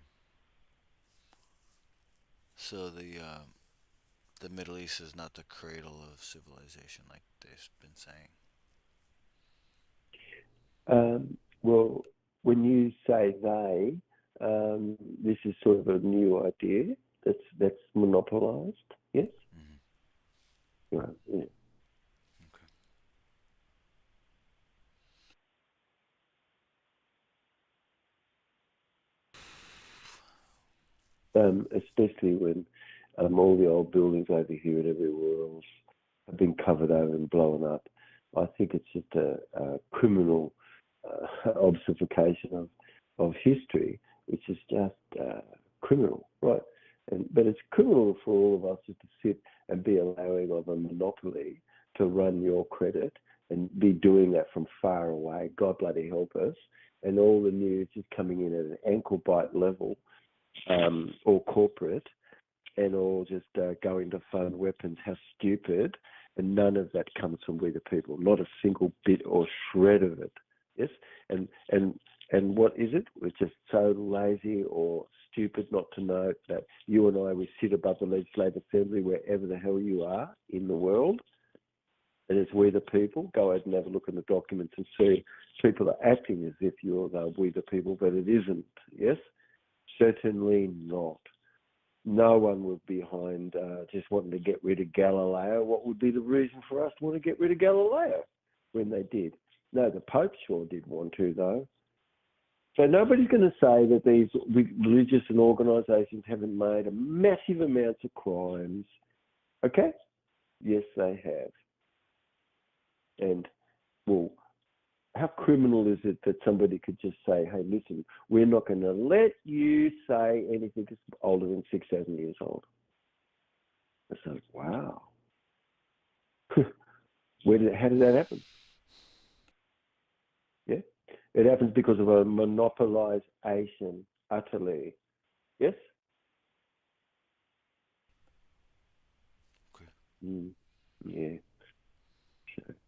So the Middle East is not the cradle of civilization, like they've been saying. Well, when you say they, this is sort of a new idea that's monopolised. Yes. Mm-hmm. Right. Yeah. Okay. Especially when all the old buildings over here and everywhere else have been covered over and blown up. I think it's just a criminal obfuscation of history, which is just criminal, right? But it's criminal for all of us just to sit and be allowing of a monopoly to run your credit and be doing that from far away. God bloody help us. And all the news is coming in at an ankle bite level, all corporate, and all just going to fund weapons. How stupid. And none of that comes from we the people. Not a single bit or shred of it. Yes? And what is it? We're just so lazy or stupid not to know that you and I, we sit above the Legislative Assembly wherever the hell you are in the world. And it's we the people. Go out and have a look in the documents and see people are acting as if you're the we the people, but it isn't. Yes? Certainly not. No one was behind just wanting to get rid of Galileo. What would be the reason for us to want to get rid of Galileo when they did? No, the Pope sure did want to, though. So nobody's going to say that these religious and organisations haven't made a massive amounts of crimes. Okay? Yes, they have. And, well, how criminal is it that somebody could just say, hey, listen, we're not going to let you say anything that's older than 6,000 years old? It's like, wow. How did that happen? Yeah? It happens because of a monopolization, utterly. Yes? Okay. Yeah.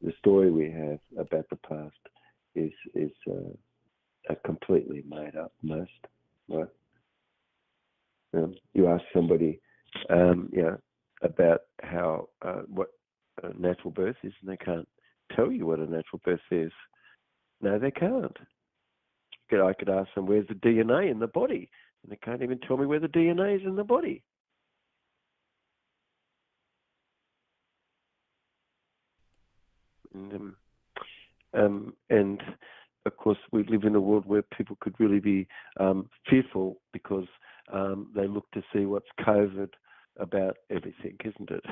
the story we have about the past is completely made up. Most, right? You ask somebody, about how what a natural birth is, and they can't tell you what a natural birth is. No, they can't. I could ask them, where's the DNA in the body? And they can't even tell me where the DNA is in the body. And of course, we live in a world where people could really be fearful because they look to see what's COVID about everything, isn't it?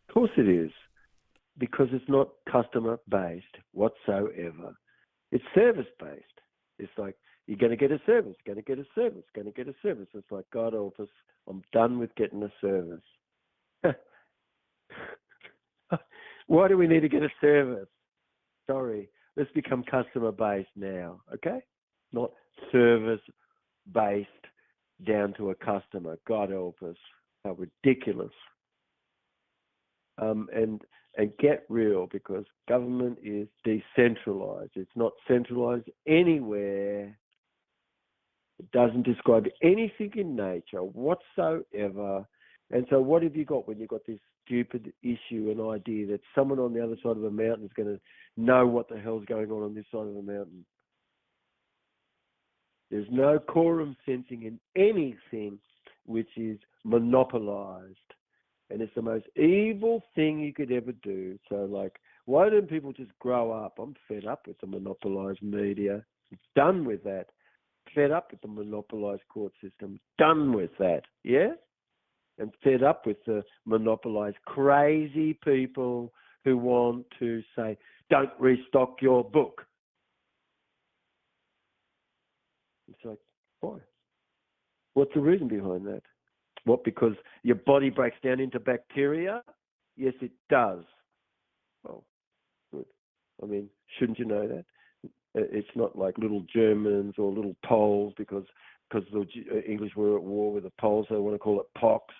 Of course it is, because it's not customer-based whatsoever. It's service-based. It's like, you're going to get a service, going to get a service, going to get a service. It's like, God help us, I'm done with getting a service. Why do we need to get a service? Sorry, let's become customer-based now, okay? Not service-based down to a customer. God help us. How ridiculous. And get real, because government is decentralized. It's not centralized anywhere. It doesn't describe anything in nature whatsoever. And so what have you got when you've got this stupid issue and idea that someone on the other side of the mountain is going to know what the hell's going on this side of the mountain? There's no quorum sensing in anything which is monopolized. And it's the most evil thing you could ever do. So, like, why don't people just grow up? I'm fed up with the monopolized media. Done with that. Fed up with the monopolized court system. Done with that. Yeah? And fed up with the monopolized crazy people who want to say, don't restock your book. It's like, why? What's the reason behind that? What, because your body breaks down into bacteria? Yes, it does. Oh, good. I mean, shouldn't you know that? It's not like little Germans or little Poles because the English were at war with the Poles, so they want to call it pox.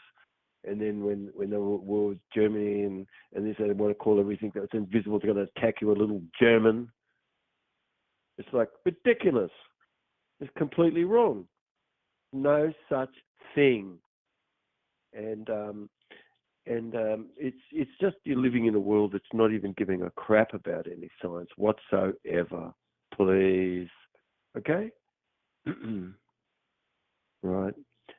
And then when they were at war with Germany and this, they want to call everything that's invisible, they're going to attack you, a little German. It's like ridiculous. It's completely wrong. No such thing. And it's just, you're living in a world that's not even giving a crap about any science whatsoever. Please, okay? Right.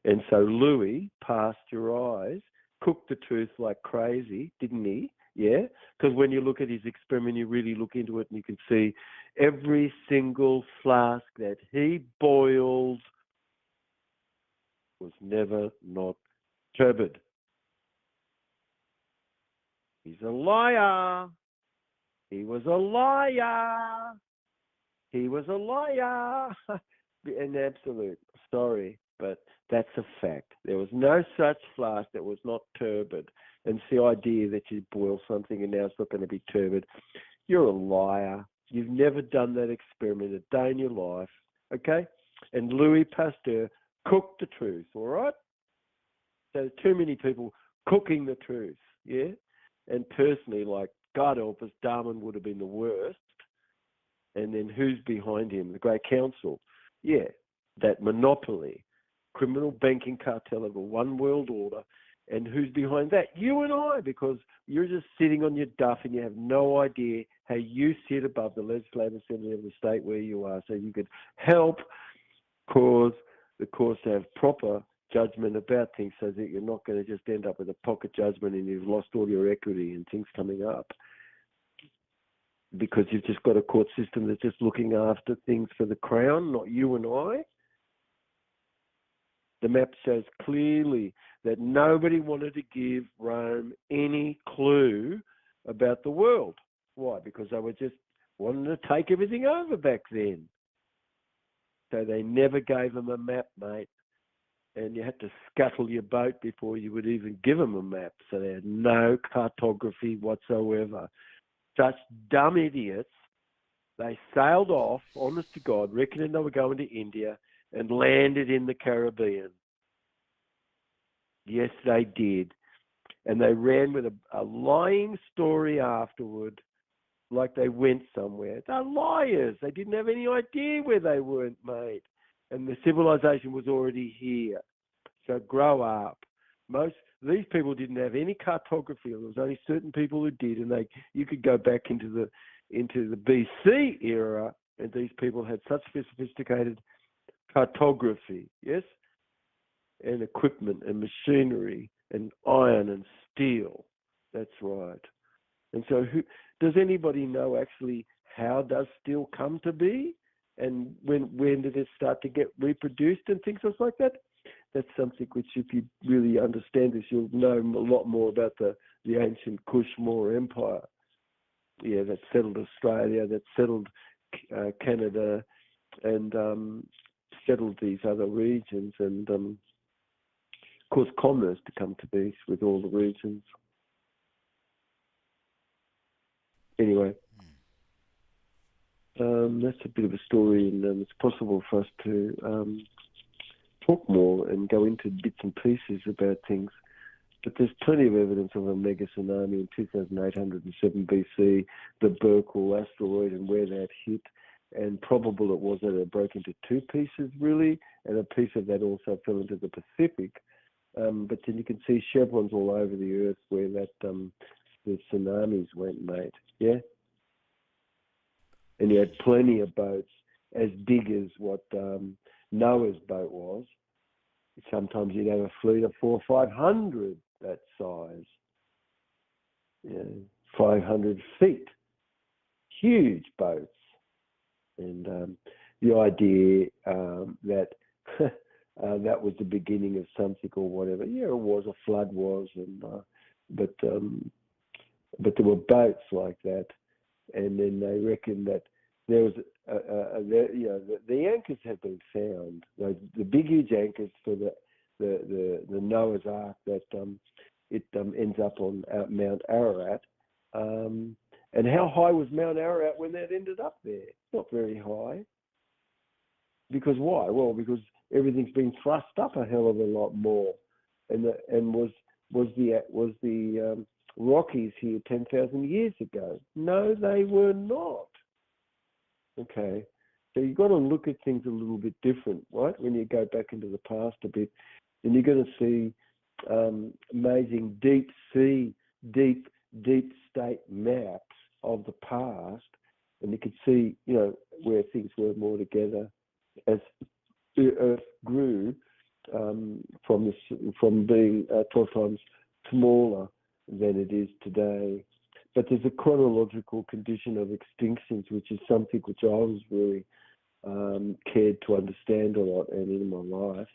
And so Louis pasteurized, cooked the truth like crazy, didn't he? Yeah. Because when you look at his experiment, you really look into it, and you can see every single flask that he boiled was never not turbid. He's a liar. He was a liar. He was a liar. An absolute, sorry, but that's a fact. There was no such flask that was not turbid. And it's the idea that you boil something and now it's not going to be turbid. You're a liar. You've never done that experiment a day in your life, okay? And Louis Pasteur cooked the truth, all right? So there's too many people cooking the truth, yeah? And personally, like, God help us, Darwin would have been the worst. And then who's behind him? The Great Council. Yeah, that monopoly, criminal banking cartel of a one world order. And who's behind that? You and I, because you're just sitting on your duff and you have no idea how you sit above the Legislative Assembly of the state where you are, so you could help cause the courts to have proper judgment about things, so that you're not going to just end up with a pocket judgment and you've lost all your equity and things coming up. Because you've just got a court system that's just looking after things for the Crown, not you and I. The map shows clearly that nobody wanted to give Rome any clue about the world. Why? Because they were just wanting to take everything over back then. So they never gave them a map, mate. And you had to scuttle your boat before you would even give them a map. So they had no cartography whatsoever. Such dumb idiots. They sailed off, honest to God, reckoning they were going to India, and landed in the Caribbean. Yes, they did. And they ran with a lying story afterward, like they went somewhere. They're liars. They didn't have any idea where they weren't, mate. And the civilization was already here. So grow up. Most these people didn't have any cartography. There was only certain people who did, and you could go back into the BC era, and these people had such sophisticated cartography, yes, and equipment and machinery and iron and steel. That's right. And so, does anybody know actually how does steel come to be, and when did it start to get reproduced and things like that? That's something which, if you really understand this, you'll know a lot more about the ancient Kushmore Empire. Yeah, that settled Australia, that settled Canada, and settled these other regions, and caused commerce to come to be with all the regions. Anyway, that's a bit of a story, and it's possible for us to talk more and go into bits and pieces about things. But there's plenty of evidence of a mega tsunami in 2807 BC, the Burkle asteroid and where that hit, and probable it was that it broke into two pieces, really, and a piece of that also fell into the Pacific. But then you can see chevrons all over the Earth where that the tsunamis went, mate. Yeah? And you had plenty of boats as big as what Noah's boat was. Sometimes you'd have a fleet of 400 or 500 that size. 500 feet. Huge boats. And the idea that that was the beginning of something or whatever. Yeah, it was, a flood was, and but there were boats like that. And then they reckon that there was the anchors have been found. The big huge anchors for the Noah's Ark that it ends up on Mount Ararat. And how high was Mount Ararat when that ended up there? Not very high. Because why? Well, because everything's been thrust up a hell of a lot more. And was the Rockies here 10,000 years ago? No, they were not. Okay, so you've got to look at things a little bit different, right? When you go back into the past a bit, and you're going to see amazing deep sea, deep state maps of the past, and you can see, where things were more together as the Earth grew from being 12 times smaller than it is today. But there's a chronological condition of extinctions, which is something which I was really cared to understand a lot and in my life.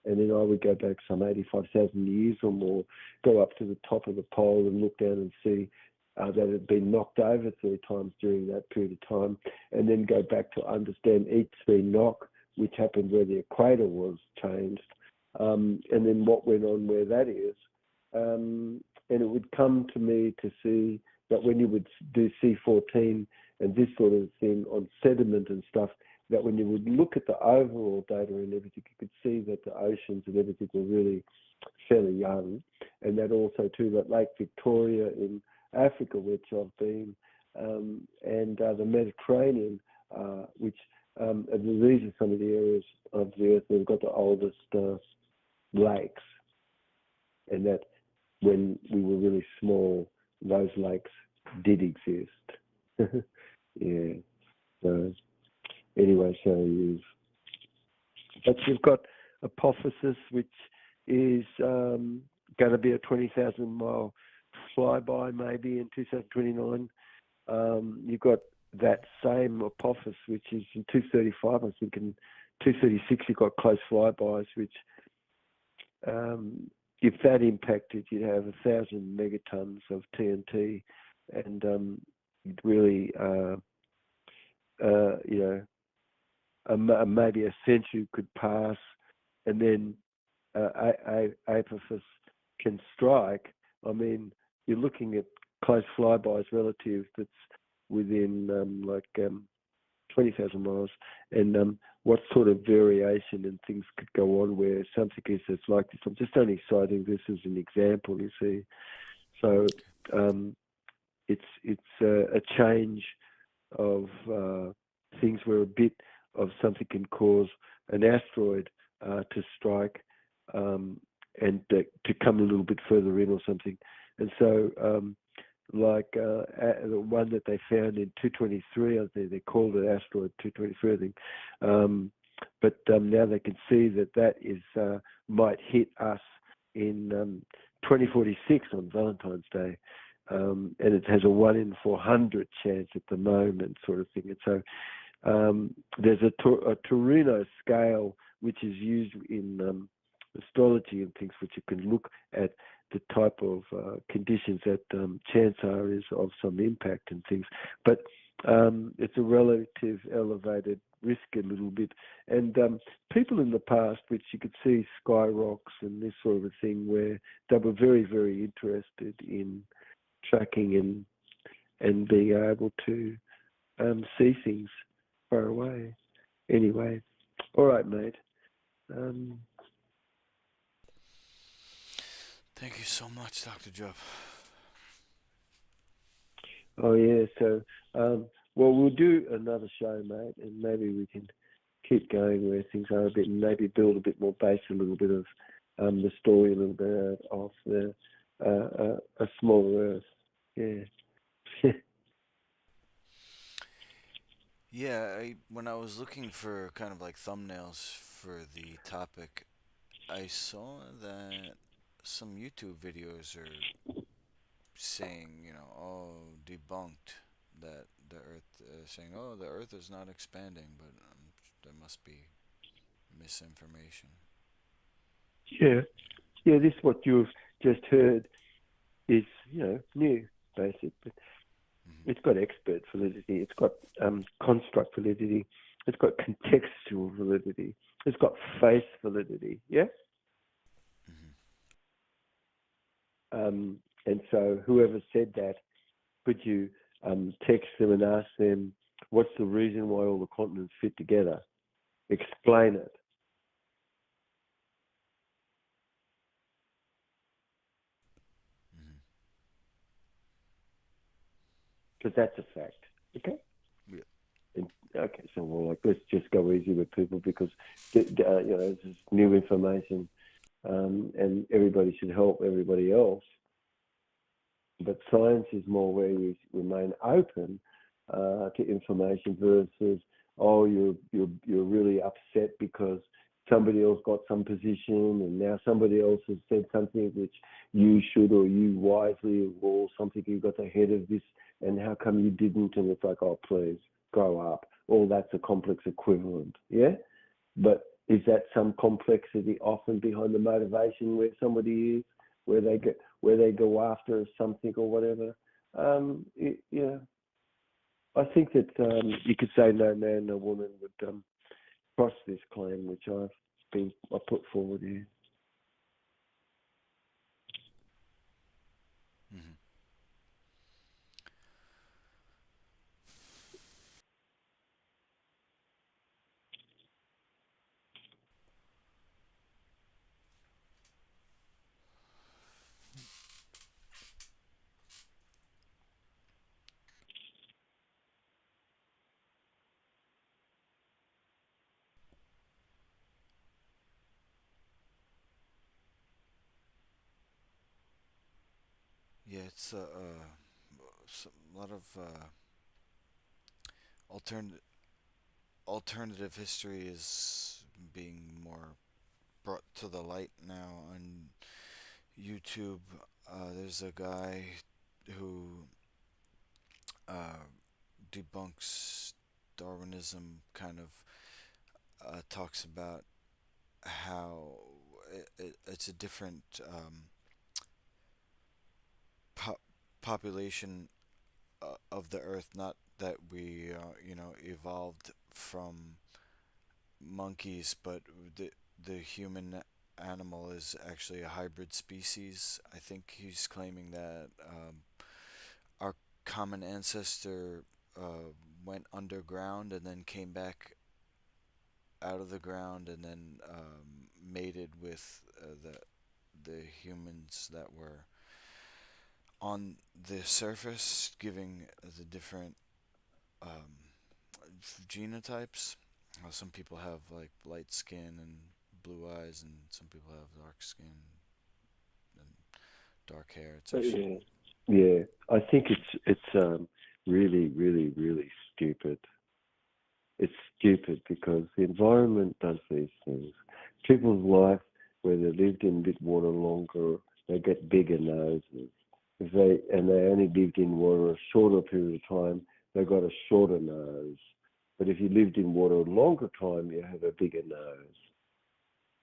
And then I would go back some 85,000 years or more, go up to the top of the pole and look down and see that it had been knocked over 3 times during that period of time, and then go back to understand each 3 knock, which happened where the equator was changed, and then what went on where that is. And it would come to me to see that when you would do C14 and this sort of thing on sediment and stuff, that when you would look at the overall data and everything, you could see that the oceans and everything were really fairly young. And that also too, that Lake Victoria in Africa, which I've been, and the Mediterranean, which these are some of the areas of the Earth that have got the oldest lakes. And that when we were really small, those lakes did exist. Yeah. So anyway, but you've got Apophysis, which is going to be a 20,000 mile flyby maybe in 2029. You've got that same Apophis, which is in 235, I think. In 236, you've got close flybys, which if that impacted, you'd have 1,000 megatons of TNT, and you'd really, maybe a century could pass, and then Apophis can strike. I mean, you're looking at close flybys relative that's within 20,000 miles, and what sort of variation and things could go on where something is that's like this. I'm just only citing this as an example, you see. So um, it's a change of things where a bit of something can cause an asteroid to strike and to come a little bit further in or something. And so, like the one that they found in 223, I think they called it asteroid 223, I think. But now they can see that that is might hit us in 2046 on Valentine's Day. And it has a 1 in 400 chance at the moment, sort of thing. And so there's a Torino scale which is used in astrology and things, which you can look at the type of conditions that chance are is of some impact and things. But it's a relative elevated risk a little bit. And people in the past, which you could see sky rocks and this sort of a thing, where they were very, very interested in tracking and being able to see things far away. Anyway, all right, mate. Um, Thank you so much, Dr. Jubb. oh yeah, so well, we'll do another show, mate, and maybe we can keep going where things are a bit, and maybe build a bit more base, a little bit of the story, a little bit of the a smaller Earth. Yeah. When I was looking for kind of like thumbnails for the topic, I saw that some YouTube videos are saying, oh, debunked that the Earth, saying, oh, the Earth is not expanding, but there must be misinformation. Yeah, yeah. This what you've just heard is new, basically. Hmm. It's got expert validity. It's got construct validity. It's got contextual validity. It's got face validity. Yeah. Hmm. And so whoever said that, could you text them and ask them what's the reason why all the continents fit together? Explain it, Hmm. because that's a fact. Okay. Yeah. And, okay. So well, like let's just go easy with people because this is new information, and everybody should help everybody else. But science is more where you remain open to information versus you're really upset because somebody else got some position and now somebody else has said something which you should or you wisely or something you got ahead of this and how come you didn't, and it's like, oh please grow up. All that's a complex equivalent, yeah. But is that some complexity often behind the motivation where somebody is, where they go after something or whatever? Yeah, I think that you could say no man, no woman would cross this claim, which I put forward here. Hmm. Yeah, it's a lot of altern- alternative history is being more brought to the light now on YouTube. There's a guy who uh, debunks Darwinism, kind of talks about how it's a different po- population of the Earth, not that we, evolved from monkeys, but the human animal is actually a hybrid species. I think he's claiming that our common ancestor went underground and then came back out of the ground and then mated with the humans that were on the surface, giving the different um, genotypes. Some people have like light skin and blue eyes, and some people have dark skin and dark hair. It's actually Yeah, yeah. I think it's really, really, really stupid. It's stupid because the environment does these things. People's life, where they lived in bit water longer, they get bigger noses. If they only lived in water a shorter period of time, they got a shorter nose. But if you lived in water a longer time, you have a bigger nose.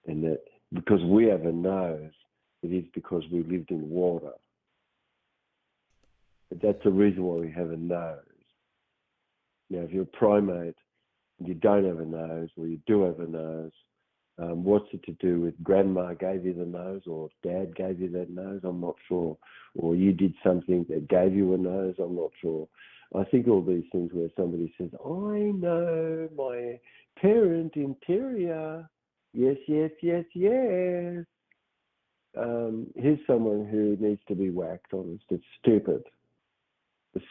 And that because we have a nose, it is because we lived in water. But that's the reason why we have a nose. Now, if you're a primate and you don't have a nose, or you do have a nose, what's it to do with grandma gave you the nose, or dad gave you that nose? I'm not sure. Or you did something that gave you a nose? I'm not sure. I think all these things where somebody says, I know my parent interior. Yes, yes, yes, yes. Here's someone who needs to be whacked honest. It's stupid. It's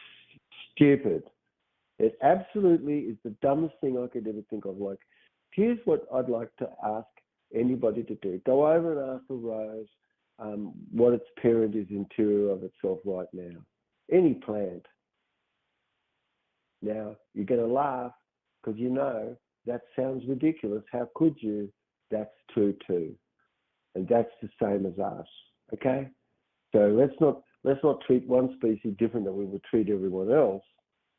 stupid. It absolutely is the dumbest thing I could ever think of. Like, here's what I'd like to ask anybody to do. Go over and ask the rose what its parent is interior of itself right now. Any plant. Now, you're going to laugh because you know that sounds ridiculous. How could you? That's true too. And that's the same as us. Okay? So let's not treat one species different than we would treat everyone else.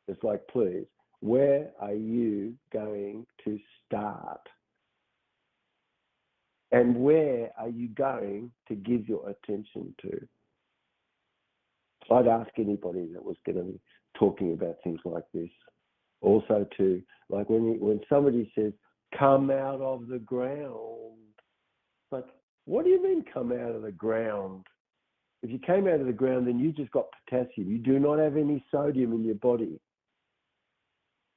It's like, please, where are you going to start? And where are you going to give your attention to? I'd ask anybody that was going to be talking about things like this. Also, to like when somebody says, "Come out of the ground," like, what do you mean, come out of the ground? If you came out of the ground, then you just got potassium. You do not have any sodium in your body.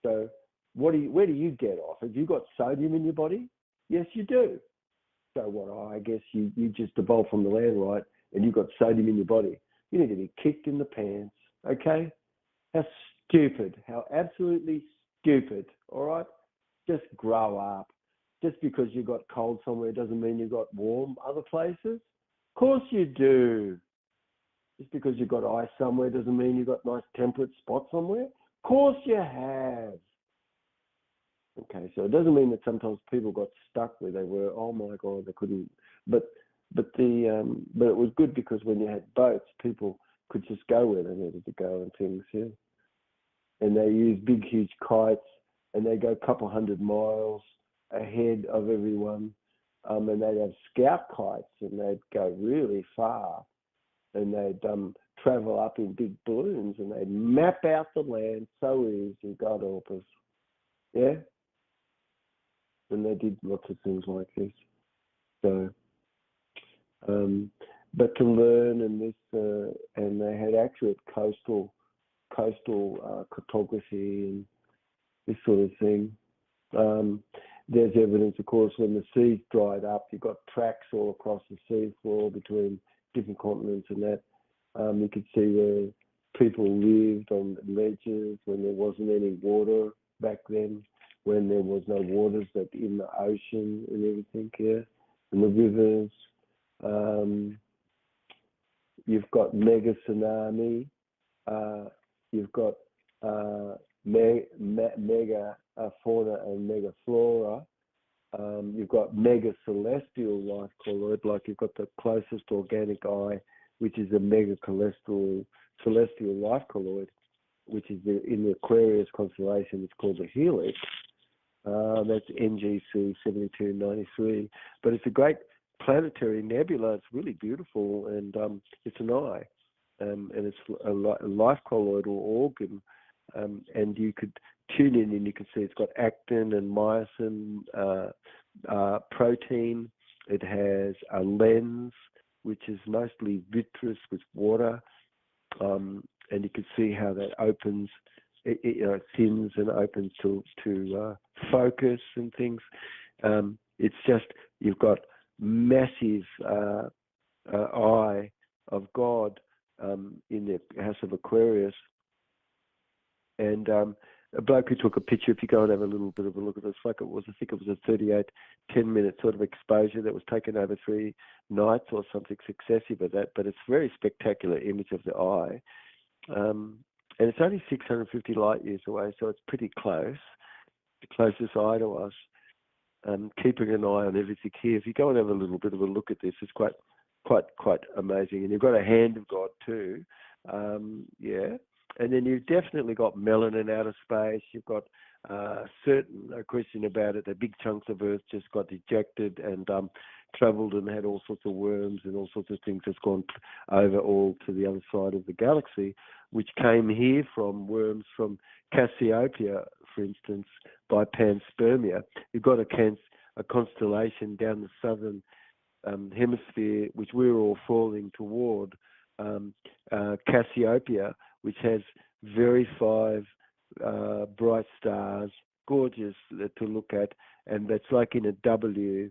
So where do you get off? Have you got sodium in your body? Yes, you do. So what? Oh, I guess you just evolved from the land, right? And you've got sodium in your body. You need to be kicked in the pants, okay? How stupid. How absolutely stupid, all right? Just grow up. Just because you got cold somewhere doesn't mean you got warm other places. Of course you do. Just because you got ice somewhere doesn't mean you got nice temperate spots somewhere. Of course you have. Okay, so it doesn't mean that sometimes people got stuck where they were. Oh my God, they couldn't. But it was good because when you had boats, people could just go where they needed to go and things. Yeah, and they used big, huge kites, and they go a couple 100 miles ahead of everyone. And they'd have scout kites, and they'd go really far, and they'd travel up in big balloons, and they'd map out the land so easy. God help us. Yeah. And they did lots of things like this. So, but to learn and this, and they had accurate coastal cartography and this sort of thing. There's evidence, of course, when the seas dried up, you got tracks all across the sea floor between different continents, and that you could see where people lived on ledges when there wasn't any water back then, when there was no waters that in the ocean and everything, yeah, and the rivers. You've got mega tsunami. You've got mega fauna and mega flora. You've got mega celestial life colloid, like you've got the closest organic eye, which is a mega celestial life colloid, which is in the Aquarius constellation. It's called the Helix. That's NGC 7293. But it's a great planetary nebula. It's really beautiful, and it's an eye. And it's a life colloidal organ. And you could tune in and you can see it's got actin and myosin protein. It has a lens, which is mostly vitreous with water. And you can see how that opens thins and opens to focus and things. It's just you've got massive eye of God in the House of Aquarius, and a bloke who took a picture. If you go and have a little bit of a look at this, like I think it was a 38, 10-minute sort of exposure that was taken over 3 nights or something successive of that. But it's a very spectacular image of the eye, and it's only 650 light years away, so it's pretty close, the closest eye to us. Keeping an eye on everything here. If you go and have a little bit of a look at this, it's quite amazing. And you've got a hand of God too, yeah. And then you've definitely got melanin out of space. You've got certain, no question about it, that big chunks of Earth just got ejected and travelled and had all sorts of worms and all sorts of things that's gone over all to the other side of the galaxy, which came here from worms from Cassiopeia, for instance, by panspermia. You've got a constellation down the southern hemisphere, which we're all falling toward, Cassiopeia, which has very 5 bright stars, gorgeous to look at, and that's like in a W,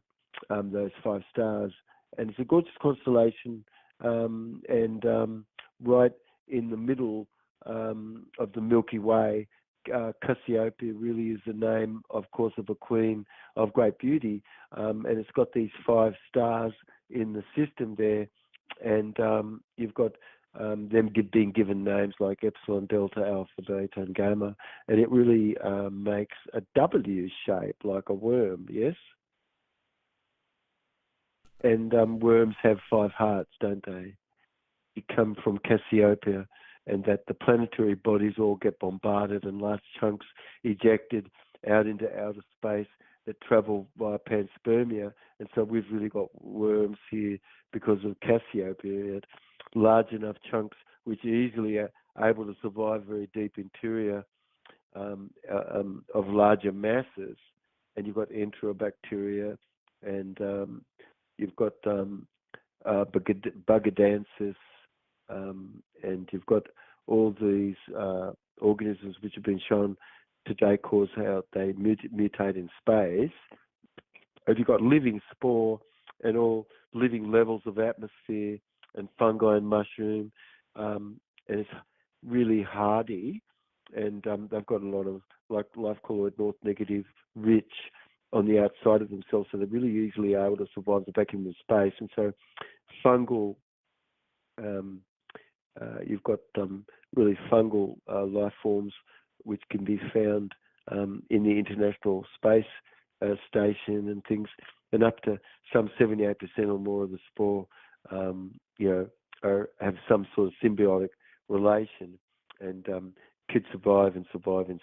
those 5 stars. And it's a gorgeous constellation, and right in the middle of the Milky Way. Cassiopeia really is the name, of course, of a queen of great beauty, and it's got these 5 stars in the system there, and you've got them being given names like Epsilon, Delta, Alpha, Beta, and Gamma, and it really makes a W shape like a worm, yes? And worms have 5 hearts, don't they? You come from Cassiopeia, and that the planetary bodies all get bombarded and large chunks ejected out into outer space that travel via panspermia. And so we've really got worms here because of Cassiopeia, large enough chunks which are easily able to survive very deep interior of larger masses. And you've got enterobacteria, and you've got Bugadansis, and you've got all these organisms which have been shown today cause how they mutate in space. If you've got living spore and all living levels of atmosphere and fungi and mushroom, and it's really hardy, and they've got a lot of like life colloid north negative rich on the outside of themselves, so they're really easily able to survive the vacuum of space. And so fungal, you've got really fungal life forms which can be found in the International Space Station and things, and up to some 78% or more of the spore, have some sort of symbiotic relation, and could survive in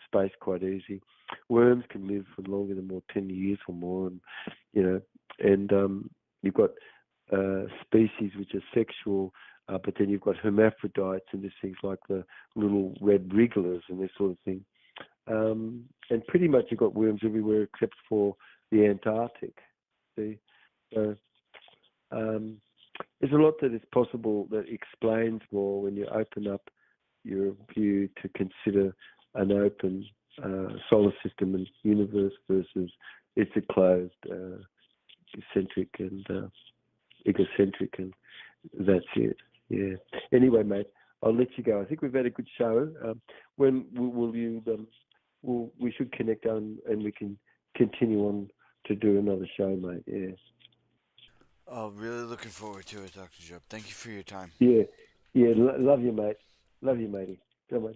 space quite easy. Worms can live for longer than 10 years or more, and you've got species which are sexual, but then you've got hermaphrodites and there's things like the little red wrigglers and this sort of thing. And pretty much you've got worms everywhere except for the Antarctic. See, so there's a lot that is possible that explains more when you open up your view to consider an open solar system and universe versus it's a closed, eccentric and egocentric, and that's it. Yeah. Anyway, mate, I'll let you go. I think we've had a good show. When will you? We should connect on, and we can continue on to do another show, mate. Yeah. Oh, really looking forward to it, Dr. Jubb. Thank you for your time. Yeah. Yeah. Love you, mate. Love you, matey. Go, mate.